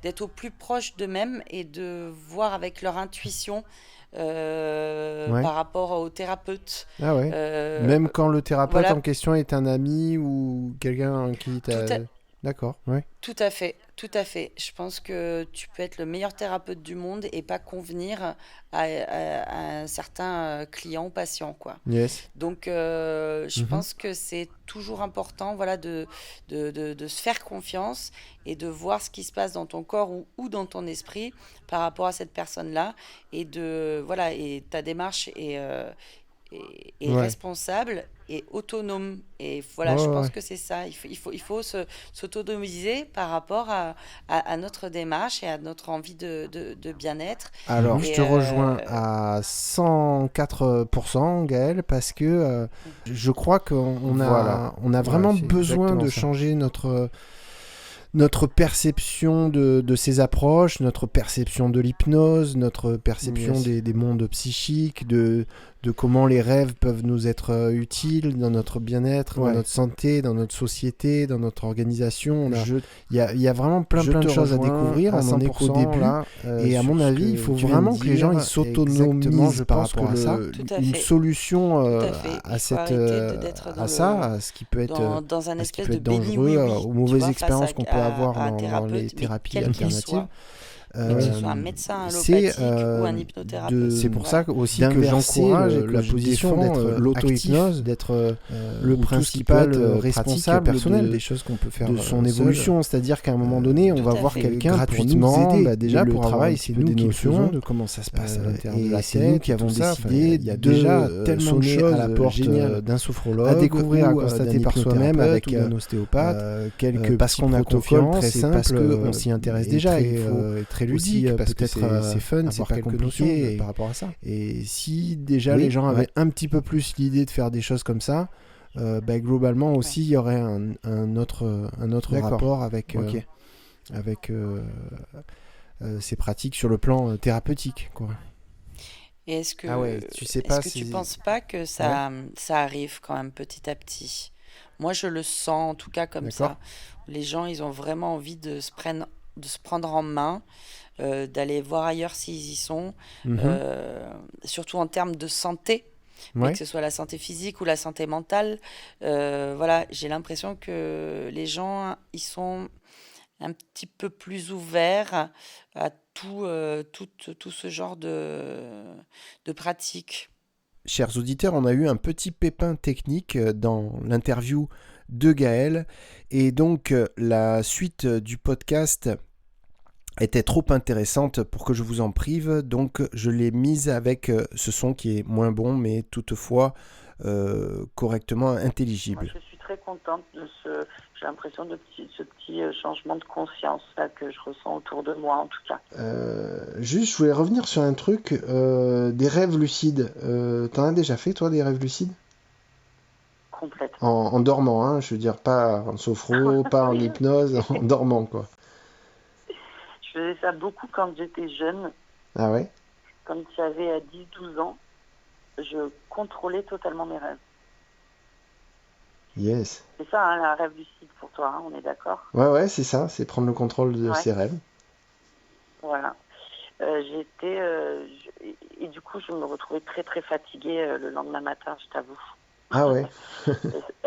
S2: d'être au plus proche d'eux-mêmes et de voir avec leur intuition
S1: Ouais.
S2: par rapport au thérapeute.
S1: Ah ouais.
S2: Euh,
S1: Même quand le thérapeute
S2: voilà,
S1: en question est un ami ou quelqu'un qui
S2: tout
S1: t'a...
S2: à,
S1: D'accord, ouais.
S2: tout à fait, tout à fait. Je pense que tu peux être le meilleur thérapeute du monde et pas convenir à un certain client ou patient, quoi.
S1: Yes.
S2: Donc, je
S1: Mhm.
S2: pense que c'est toujours important, voilà, de se faire confiance et de voir ce qui se passe dans ton corps ou dans ton esprit par rapport à cette personne-là. Voilà, et ta démarche est
S1: Ouais.
S2: responsable et autonome. Et voilà,
S1: Ouais,
S2: je
S1: ouais,
S2: pense
S1: ouais.
S2: que c'est ça. Il faut s'autonomiser par rapport à notre démarche et à notre envie de bien-être.
S1: Alors, je
S2: Et
S1: te rejoins à 104%, Gaël, parce que je crois
S3: Voilà.
S1: on a
S3: Ouais,
S1: vraiment
S3: c'est
S1: besoin
S3: exactement
S1: de
S3: ça.
S1: changer notre perception de ces approches, notre perception de l'hypnose, notre perception
S3: Yes.
S1: des mondes psychiques, de comment les rêves peuvent nous être utiles dans notre bien-être, dans
S3: Ouais.
S1: notre santé, dans notre société, dans notre organisation.
S3: Je,
S1: Il y a vraiment plein
S3: je
S1: de
S3: te
S1: choses à
S3: rejoins
S1: découvrir,
S3: à
S1: on en est qu'au
S3: 100%
S1: début.
S3: là,
S1: Et à
S3: sur
S1: mon
S3: ce
S1: avis, il
S3: que
S1: faut
S3: tu viens de
S1: vraiment que les gens
S3: dire.
S1: ils
S3: Exactement,
S1: s'autonomisent
S3: je
S1: par
S3: pense que
S1: rapport à ça.
S2: tout à
S1: Une
S2: fait.
S1: solution
S2: Tout à fait.
S1: à
S2: Il faut arrêter d'être
S1: à ça, à ce qui peut être
S2: dans un
S1: à ce qui
S2: espèce
S1: peut
S2: de
S1: être
S2: béni
S1: dangereux,
S2: oui-oui,
S1: aux
S2: tu
S1: mauvaises
S2: vois, face
S1: expériences qu'on peut avoir
S2: à un
S1: dans les
S2: thérapeute, mais
S1: thérapies
S2: quel qu'il
S1: alternatives.
S2: soit, que ce soit un
S1: Euh,
S2: médecin
S1: c'est
S2: allopathique ou un hypnothérapeute.
S1: c'est pour
S2: Voilà.
S1: ça aussi que
S3: d'inverser
S1: j'encourage et
S3: la
S1: que je
S3: position
S1: défends
S3: d'être
S1: l'auto-hypnose,
S3: actif,
S1: d'être
S3: le
S1: ou tout ce qui peut
S3: principal
S1: être
S3: responsable
S1: personnel,
S3: des choses qu'on peut faire
S1: de son
S3: seul.
S1: évolution. C'est-à-dire qu'à un moment donné, on
S2: Tout
S1: va
S2: à
S1: voir
S2: fait.
S1: quelqu'un
S3: gratuitement,
S1: pour nous aider.
S3: bah, déjà
S1: Le
S3: pour avoir
S1: travail,
S3: un
S1: c'est
S3: petit peu
S1: nous
S3: des
S1: qui le
S3: notions
S1: faisons.
S3: de comment ça se passe à l'intérieur de
S1: Et
S3: la
S1: c'est
S3: tête,
S1: nous qui
S3: et
S1: avons
S3: tout ça. Enfin,
S1: décidé
S3: il y a
S1: de
S3: déjà tellement de
S1: sonner
S3: choses
S1: à la porte
S3: géniales
S1: d'un sophrologue,
S3: à découvrir, à
S1: ou
S3: constater
S1: d'un
S3: par soi-même
S1: hypnothérapeute
S3: avec
S1: ou d'un ostéopathe,
S3: quelques
S1: parce
S3: petits
S1: qu'on a
S3: protocoles
S1: confiance,
S3: très
S1: et parce
S3: simples,
S1: qu'on s'y intéresse
S3: et
S1: déjà.
S3: très,
S1: Il faut
S3: très
S1: aussi
S3: ludiques, parce que
S1: peut-être
S3: c'est fun, c'est
S1: avoir
S3: pas
S1: quelques
S3: compliqué
S1: notions
S3: par rapport à ça.
S1: Et si déjà
S3: Oui,
S1: les gens avaient
S3: ouais.
S1: un petit peu plus l'idée de faire des choses comme ça, bah, globalement aussi il y aurait un autre
S3: D'accord.
S1: rapport avec
S3: Ok.
S1: ces pratiques sur le plan thérapeutique, quoi.
S2: Et est-ce que,
S1: Ah ouais, tu sais
S2: est-ce
S1: pas
S2: que tu
S1: si...
S2: penses pas que ça arrive quand même petit à petit? Moi, je le sens en tout cas comme
S1: D'accord.
S2: ça. Les gens, ils ont vraiment envie de se prendre en main, d'aller voir ailleurs s'ils y sont,
S1: Mhm.
S2: surtout en termes de santé, mais
S1: Ouais.
S2: que ce soit la santé physique ou la santé mentale. Voilà, j'ai l'impression que les gens, ils sont un petit peu plus ouverts à tout ce genre de pratiques.
S1: Chers auditeurs, on a eu un petit pépin technique dans l'interview de Gaël, et donc la suite du podcast était trop intéressante pour que je vous en prive, donc je l'ai mise avec ce son qui est moins bon, mais toutefois correctement
S4: Moi,
S1: intelligible.
S4: je suis très contente de j'ai l'impression de ce petit changement de conscience là, que je ressens autour de moi en tout cas.
S1: Juste, je voulais revenir sur un truc, des rêves lucides. T'en as déjà fait, toi, des rêves lucides?
S4: Complètement.
S1: En dormant, hein, je veux dire, pas en sophro, pas en
S4: Oui.
S1: hypnose, en dormant, quoi.
S4: Je faisais ça beaucoup quand j'étais jeune,
S1: Ah ouais?
S4: quand j'avais 10-12 ans, je contrôlais totalement mes rêves.
S1: Yes.
S4: C'est ça, hein, un rêve lucide pour toi, hein, on est d'accord?
S1: Ouais, c'est ça, c'est prendre le contrôle de
S4: Ouais.
S1: ses rêves.
S4: Voilà. Et du coup, je me retrouvais très très fatiguée le lendemain matin, je t'avoue.
S1: Ah ouais?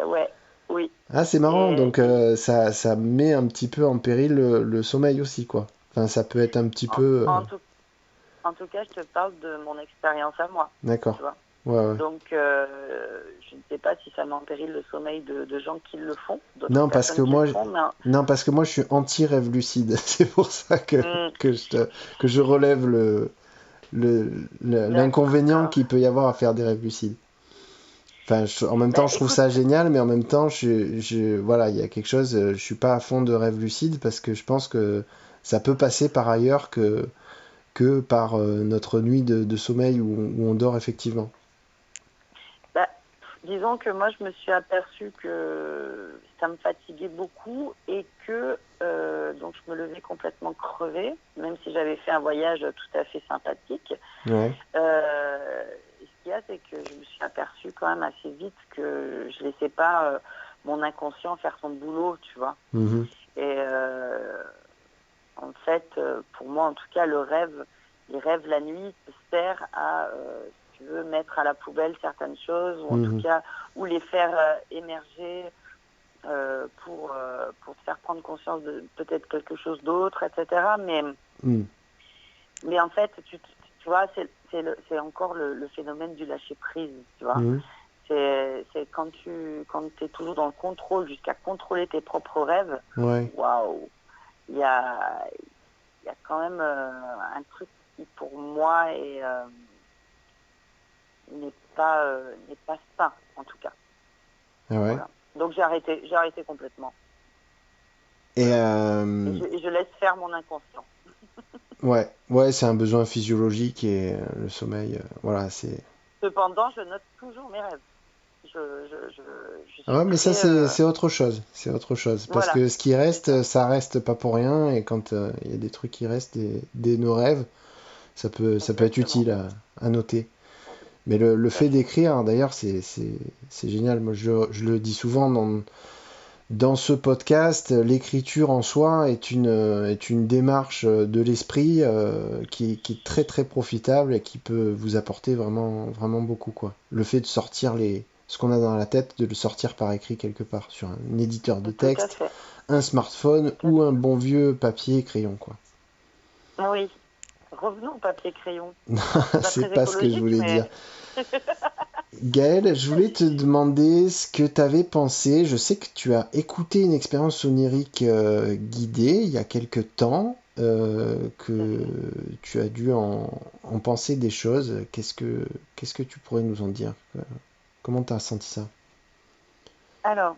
S4: Ouais, oui.
S1: Ah, c'est marrant,
S4: Et-
S1: donc ça met un petit peu en péril le sommeil aussi, quoi. Enfin, ça peut être un petit peu...
S4: En tout cas, je te parle de mon expérience à moi.
S1: D'accord.
S4: Tu vois.
S1: Ouais.
S4: Donc, je ne sais pas si ça met en péril le sommeil de gens qui le font. d'autres
S1: Non, parce que
S4: personnes qui
S1: moi,
S4: le font, mais,
S1: non, parce que moi, je suis anti-rêve lucide. C'est pour ça que je relève l'inconvénient
S4: D'accord.
S1: qu'il peut y avoir à faire des rêves lucides. Enfin, en même temps, je trouve ça génial, mais en même temps, voilà, il y a quelque chose, je suis pas à fond de rêve lucide parce que je pense que ça peut passer par ailleurs que que par notre nuit de sommeil où on dort effectivement.
S4: Bah, disons que moi, je me suis aperçue que ça me fatiguait beaucoup et que donc je me levais complètement crevée, même si j'avais fait un voyage tout à fait sympathique.
S1: Ouais.
S4: Et ce qu'il y a, c'est que je me suis aperçue quand même assez vite que je laissais pas mon inconscient faire son boulot, tu vois.
S1: Mhm.
S4: Et en fait, pour moi, en tout cas, les rêves la nuit sert à, si tu veux, mettre à la poubelle certaines choses, ou en tout cas, ou les faire émerger pour te faire prendre conscience de peut-être quelque chose d'autre, etc. Mais en fait, tu vois, c'est encore le phénomène du lâcher-prise, tu vois. C'est quand tu es toujours dans le contrôle, jusqu'à contrôler tes propres rêves,
S1: Ouais.
S4: waouh, il y a quand même un truc qui, pour moi, n'est pas sain, en tout cas.
S1: Ah ouais.
S4: Voilà. Donc j'ai arrêté complètement.
S1: Et
S4: je laisse faire mon inconscient.
S1: ouais, c'est un besoin physiologique et le sommeil, voilà, c'est.
S4: Cependant, je note toujours mes rêves. Je suis
S1: Ah ouais, mais ça c'est autre chose, parce
S4: voilà.
S1: que ce qui reste, ça reste pas pour rien, et quand il y a des trucs qui restent des nos rêves, ça peut être utile à noter. Mais le fait d'écrire, d'ailleurs, c'est génial. Moi, je le dis souvent dans ce podcast, l'écriture en soi est une démarche de l'esprit qui est très très profitable et qui peut vous apporter vraiment, vraiment beaucoup, quoi. Le fait de sortir ce qu'on a dans la tête, de le sortir par écrit quelque part, sur un éditeur de texte, un smartphone ou un bon vieux papier crayon, quoi.
S4: Oui. Revenons au papier crayon.
S1: C'est pas ce que je voulais dire. Gaëlle, je voulais te demander ce que tu avais pensé. Je sais que tu as écouté une expérience onirique guidée il y a quelque temps, que tu as dû en penser des choses. Qu'est-ce que tu pourrais nous en dire? Comment tu as senti ça?
S4: Alors,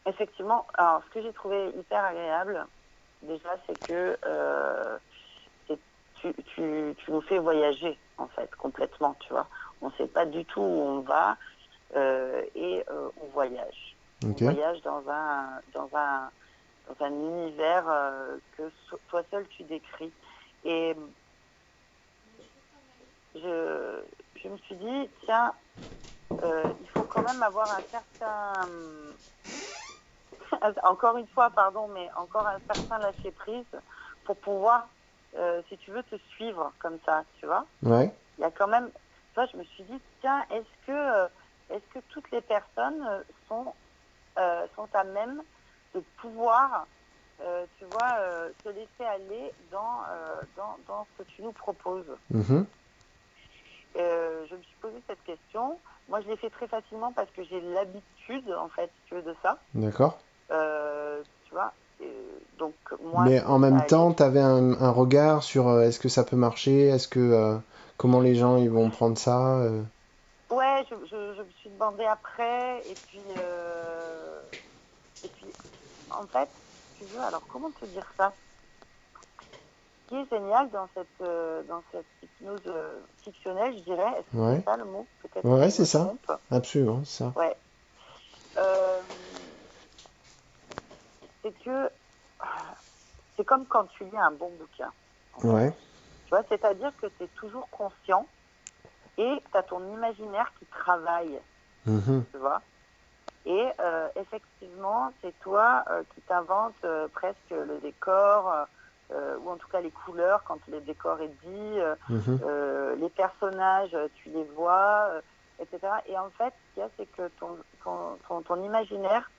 S4: effectivement, alors, ce que j'ai trouvé hyper agréable, déjà, c'est que tu nous fais voyager, en fait, complètement, tu vois. On ne sait pas du tout où on va et on voyage.
S1: Okay.
S4: On voyage dans un univers que toi seul tu décris. Et je me suis dit, tiens, il faut quand même avoir un certain... encore une fois, pardon, mais encore un certain lâcher-prise pour pouvoir, si tu veux, te suivre comme ça, tu vois.
S1: Ouais.
S4: Il y a quand même... Tu vois, je me suis dit, tiens, est-ce que toutes les personnes sont à même de pouvoir, tu vois, se laisser aller dans ce que tu nous proposes.
S1: Mm-hmm.
S4: Je me suis posé cette question. Moi, je l'ai fait très facilement parce que j'ai l'habitude, en fait, si tu veux, de ça.
S1: D'accord.
S4: Tu vois. Donc, moi,
S1: mais en même temps, tu avais un regard sur est-ce que ça peut marcher, est-ce que comment les gens ils vont prendre ça.
S4: Ouais, je me suis demandé après, et puis en fait, tu veux, alors comment te dire ça? Ce qui est génial dans cette hypnose fictionnelle, je dirais, est-ce que c'est ça le mot? Peut-être
S1: ouais, c'est ça. Absolument, c'est ça.
S4: Ouais. C'est que c'est comme quand tu lis un bon bouquin.
S1: Ouais.
S4: Tu vois, c'est-à-dire que tu es toujours conscient et tu as ton imaginaire qui travaille.
S1: Mm-hmm.
S4: Tu vois. Et effectivement, c'est toi qui t'inventes presque le décor, ou en tout cas les couleurs quand le décor est dit, les personnages, tu les vois, etc. Et en fait, ce qu'il y a, c'est que ton imaginaire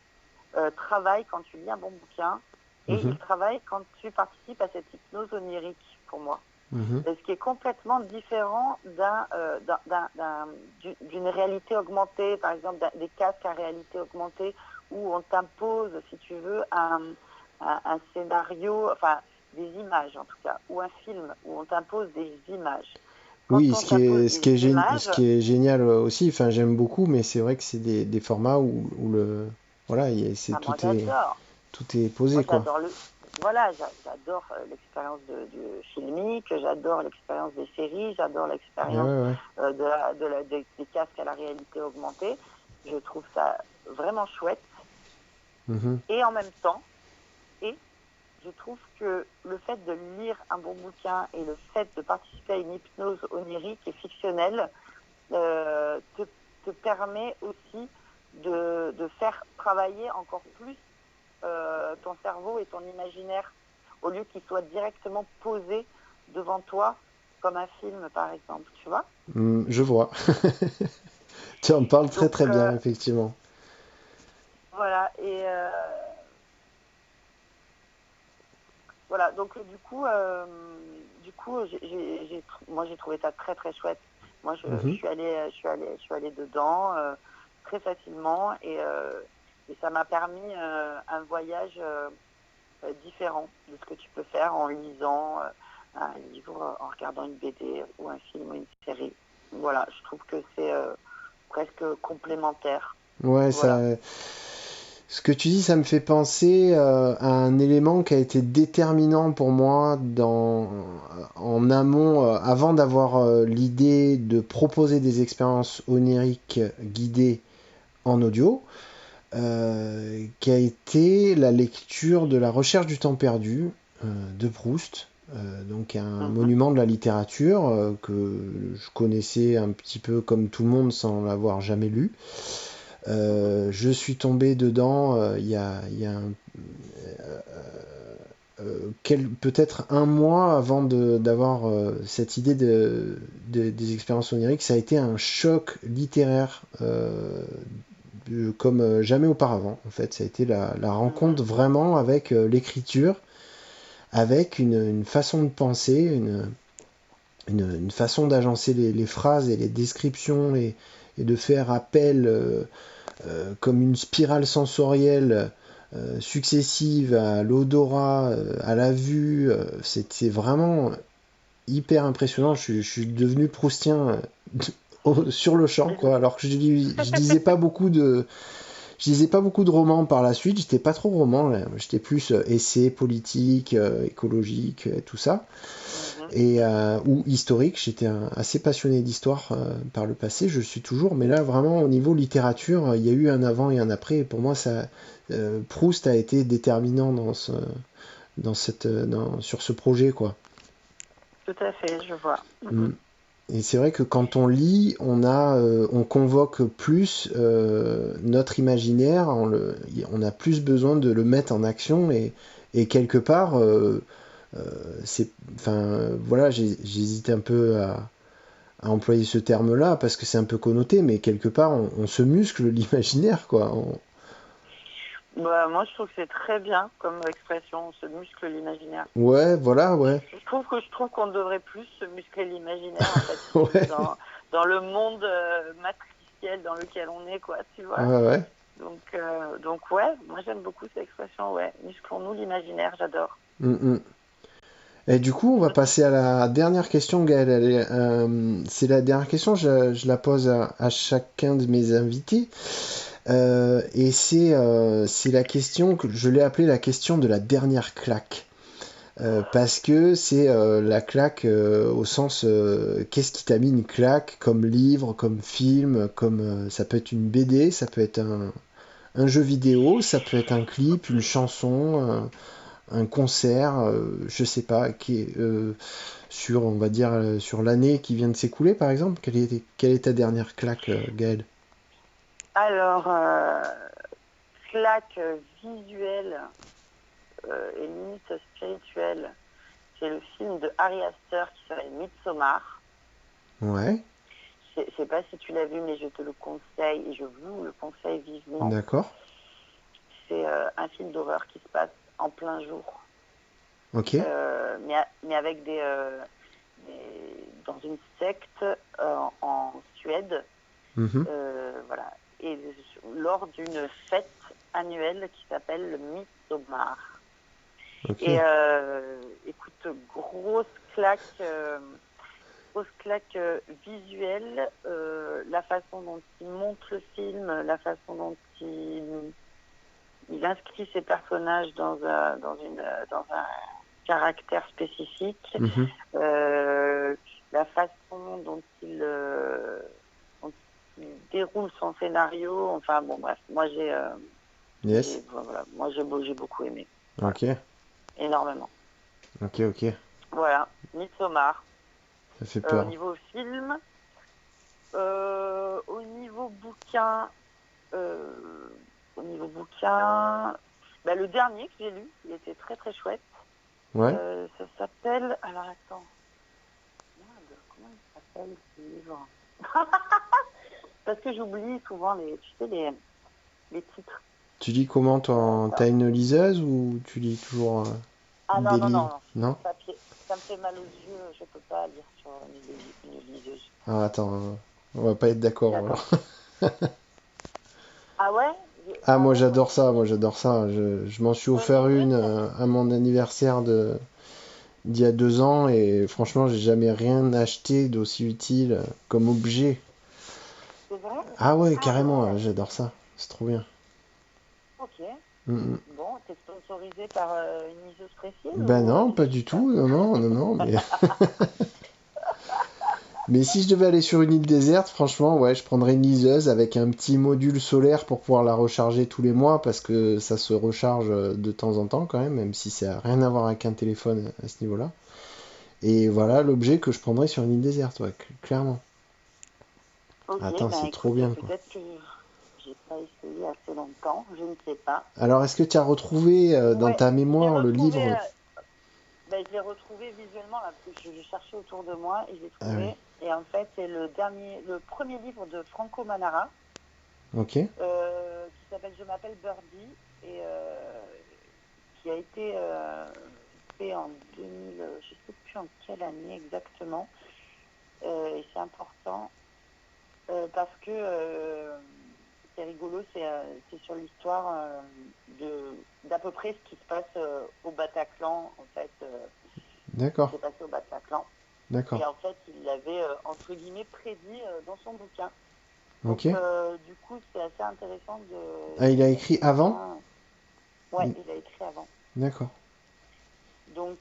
S4: travaille quand tu lis un bon bouquin, et il travaille quand tu participes à cette hypnose onirique, pour moi. Ce qui est complètement différent d'une réalité augmentée, par exemple des casques à réalité augmentée, où on t'impose, si tu veux, un scénario, enfin des images en tout cas, ou un film où on t'impose des images.
S1: Oui, ce qui est génial aussi, enfin j'aime beaucoup, mais c'est vrai que c'est des formats où tout est posé,
S4: moi,
S1: quoi.
S4: voilà, j'adore l'expérience du filmique, j'adore l'expérience des séries, j'adore l'expérience des casques à la réalité augmentée. Je trouve ça vraiment chouette. Et en même temps, je trouve que le fait de lire un bon bouquin et le fait de participer à une hypnose onirique et fictionnelle te permet aussi de faire travailler encore plus ton cerveau et ton imaginaire au lieu qu'il soit directement posé devant toi comme un film, par exemple, tu vois.
S1: Je vois. Tu en parles très très bien, effectivement.
S4: Voilà, et voilà, donc du coup, moi j'ai trouvé ça très très chouette. Moi je suis allée dedans très facilement et ça m'a permis un voyage différent de ce que tu peux faire en lisant un livre, en regardant une BD ou un film ou une série. Voilà, je trouve que c'est presque complémentaire.
S1: Ouais,
S4: voilà.
S1: Ce que tu dis, ça me fait penser à un élément qui a été déterminant pour moi en amont, avant d'avoir l'idée de proposer des expériences oniriques guidées en audio, qui a été la lecture de La Recherche du temps perdu de Proust, donc un monument de la littérature que je connaissais un petit peu comme tout le monde sans l'avoir jamais lu. Je suis tombé dedans il y a peut-être un mois avant d'avoir cette idée des expériences oniriques. Ça a été un choc littéraire comme jamais auparavant. En fait, ça a été la rencontre vraiment avec l'écriture, avec une façon de penser, une façon d'agencer les phrases et les descriptions et de faire appel comme une spirale sensorielle successive à l'odorat, à la vue. C'était vraiment hyper impressionnant. Je suis devenu proustien sur le champ, quoi. Alors que je lisais pas beaucoup de romans par la suite. J'étais pas trop roman, là. J'étais plus essai politique, écologique, tout ça. Ou historique. J'étais assez passionné d'histoire par le passé, je suis toujours, mais là vraiment au niveau littérature, il y a eu un avant et un après, et pour moi Proust a été déterminant sur ce projet, quoi.
S4: Tout à fait, je vois.
S1: Et c'est vrai que quand on lit, on convoque plus notre imaginaire, on a plus besoin de le mettre en action, et quelque part j'hésite un peu à employer ce terme-là parce que c'est un peu connoté, mais quelque part on se muscle l'imaginaire, quoi.
S4: Moi je trouve que c'est très bien comme expression, on se muscle l'imaginaire.
S1: Ouais, voilà, ouais.
S4: Je trouve qu'on devrait plus se muscler l'imaginaire en fait, ouais. dans le monde matriciel dans lequel on est, quoi, tu vois.
S1: Ouais.
S4: Donc ouais, moi j'aime beaucoup cette expression, ouais, musclons-nous l'imaginaire, j'adore.
S1: Et du coup, on va passer à la dernière question, Gaëlle. C'est la dernière question, je la pose à chacun de mes invités. Et c'est la question que je l'ai appelée la question de la dernière claque. Parce que c'est la claque au sens qu'est-ce qui t'a mis une claque, comme livre, comme film, comme ça peut être une BD, ça peut être un jeu vidéo, ça peut être un clip, une chanson, un concert, je sais pas, qui est on va dire sur l'année qui vient de s'écouler, par exemple. Quelle est ta dernière claque, Gaëlle?
S4: Alors, claque visuelle et limite spirituelle, c'est le film de Ari Aster qui s'appelle Midsommar.
S1: Ouais.
S4: Je sais pas si tu l'as vu, mais je te le conseille et je vous le conseille vivement.
S1: D'accord.
S4: C'est un film d'horreur qui se passe en plein jour.
S1: Ok.
S4: Mais avec dans une secte en Suède. Voilà. Et lors d'une fête annuelle qui s'appelle le Midsommar. Okay. Et écoute, grosse claque visuelle, la façon dont il monte le film, la façon dont il il inscrit ses personnages dans un caractère spécifique. La façon dont il déroule son scénario, enfin bon bref, moi j'ai beaucoup aimé.
S1: Ok.
S4: Énormément.
S1: Ok.
S4: Voilà, Midsommar.
S1: Ça fait peur.
S4: Au niveau film, au niveau bouquin, le dernier que j'ai lu, il était très très chouette.
S1: Ouais.
S4: Ça s'appelle, alors attends, merde, comment il s'appelle ce livre? Parce que j'oublie souvent les titres.
S1: Tu lis comment, toi? T'as une liseuse ou tu lis toujours
S4: non,
S1: des livres?
S4: Non. Papier. Ça me fait mal aux yeux, je peux pas lire sur une liseuse.
S1: Ah, attends, on va pas être d'accord alors.
S4: Ah ouais?
S1: Ah, moi j'adore ça. Je m'en suis offert une à mon anniversaire d'il y a 2 ans et franchement, j'ai jamais rien acheté d'aussi utile comme objet.
S4: C'est vrai?
S1: Ah ouais, carrément, j'adore ça. C'est trop bien.
S4: Ok. Bon, t'es sponsorisé par une liseuse précise?
S1: Ben non, pas du tout. Non, mais... Mais si je devais aller sur une île déserte, franchement, ouais, je prendrais une liseuse avec un petit module solaire pour pouvoir la recharger tous les mois parce que ça se recharge de temps en temps quand même si ça n'a rien à voir avec un téléphone à ce niveau-là. Et voilà l'objet que je prendrais sur une île déserte, ouais, clairement.
S4: Okay,
S1: attends, c'est trop bien, quoi.
S4: Peut-être que j'ai pas essayé assez longtemps, je ne sais pas.
S1: Alors, est-ce que tu as retrouvé dans ta mémoire le livre?
S4: Je l'ai retrouvé visuellement là, parce que je cherchais autour de moi et je l'ai trouvé. Ah oui. Et en fait, c'est le premier livre de Franco Manara.
S1: Ok.
S4: Qui s'appelle Je m'appelle Birdie et qui a été fait en 2000, je ne sais plus en quelle année exactement. Et c'est important parce que c'est rigolo, c'est sur l'histoire d'à peu près ce qui se passe au Bataclan, en fait.
S1: D'accord.
S4: Ce qui s'est passé au Bataclan.
S1: D'accord.
S4: Et en fait, il l'avait, entre guillemets, prédit dans son bouquin.
S1: Ok.
S4: Donc, du coup, c'est assez intéressant de...
S1: Ah, il a écrit avant?
S4: Ouais, il a écrit avant.
S1: D'accord.
S4: Donc,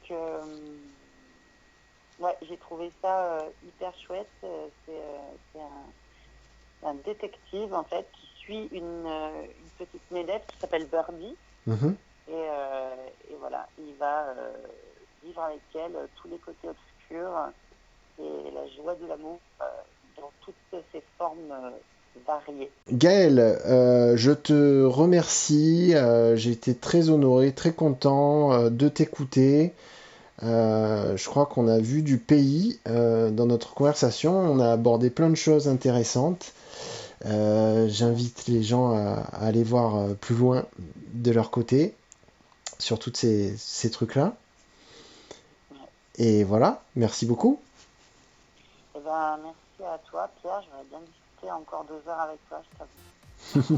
S4: ouais, j'ai trouvé ça hyper chouette. C'est un détective, en fait, qui suit une petite nénette qui s'appelle Birdie. Et voilà, il va vivre avec elle tous les côtés obscurs et la joie de l'amour dans toutes ses formes variées.
S1: Gaël, je te remercie. J'ai été très honoré, très content de t'écouter. Je crois qu'on a vu du pays dans notre conversation. On a abordé plein de choses intéressantes. J'invite les gens à aller voir plus loin de leur côté sur tous ces trucs-là. Ouais. Et voilà, merci beaucoup.
S4: Eh ben, merci à toi, Pierre. J'aurais bien discuté encore 2 heures avec toi, je t'avoue.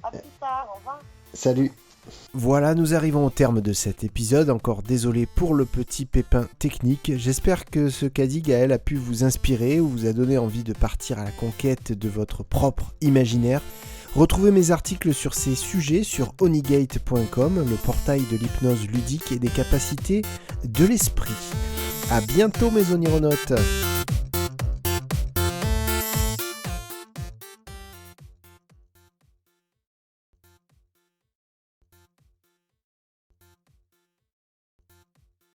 S4: À plus tard, au revoir.
S1: Salut.
S3: Voilà, nous arrivons au terme de cet épisode. Encore désolé pour le petit pépin technique. J'espère que ce qu'a dit Gaël a pu vous inspirer ou vous a donné envie de partir à la conquête de votre propre imaginaire. Retrouvez mes articles sur ces sujets sur onigate.com, le portail de l'hypnose ludique et des capacités de l'esprit. À bientôt mes onironautes.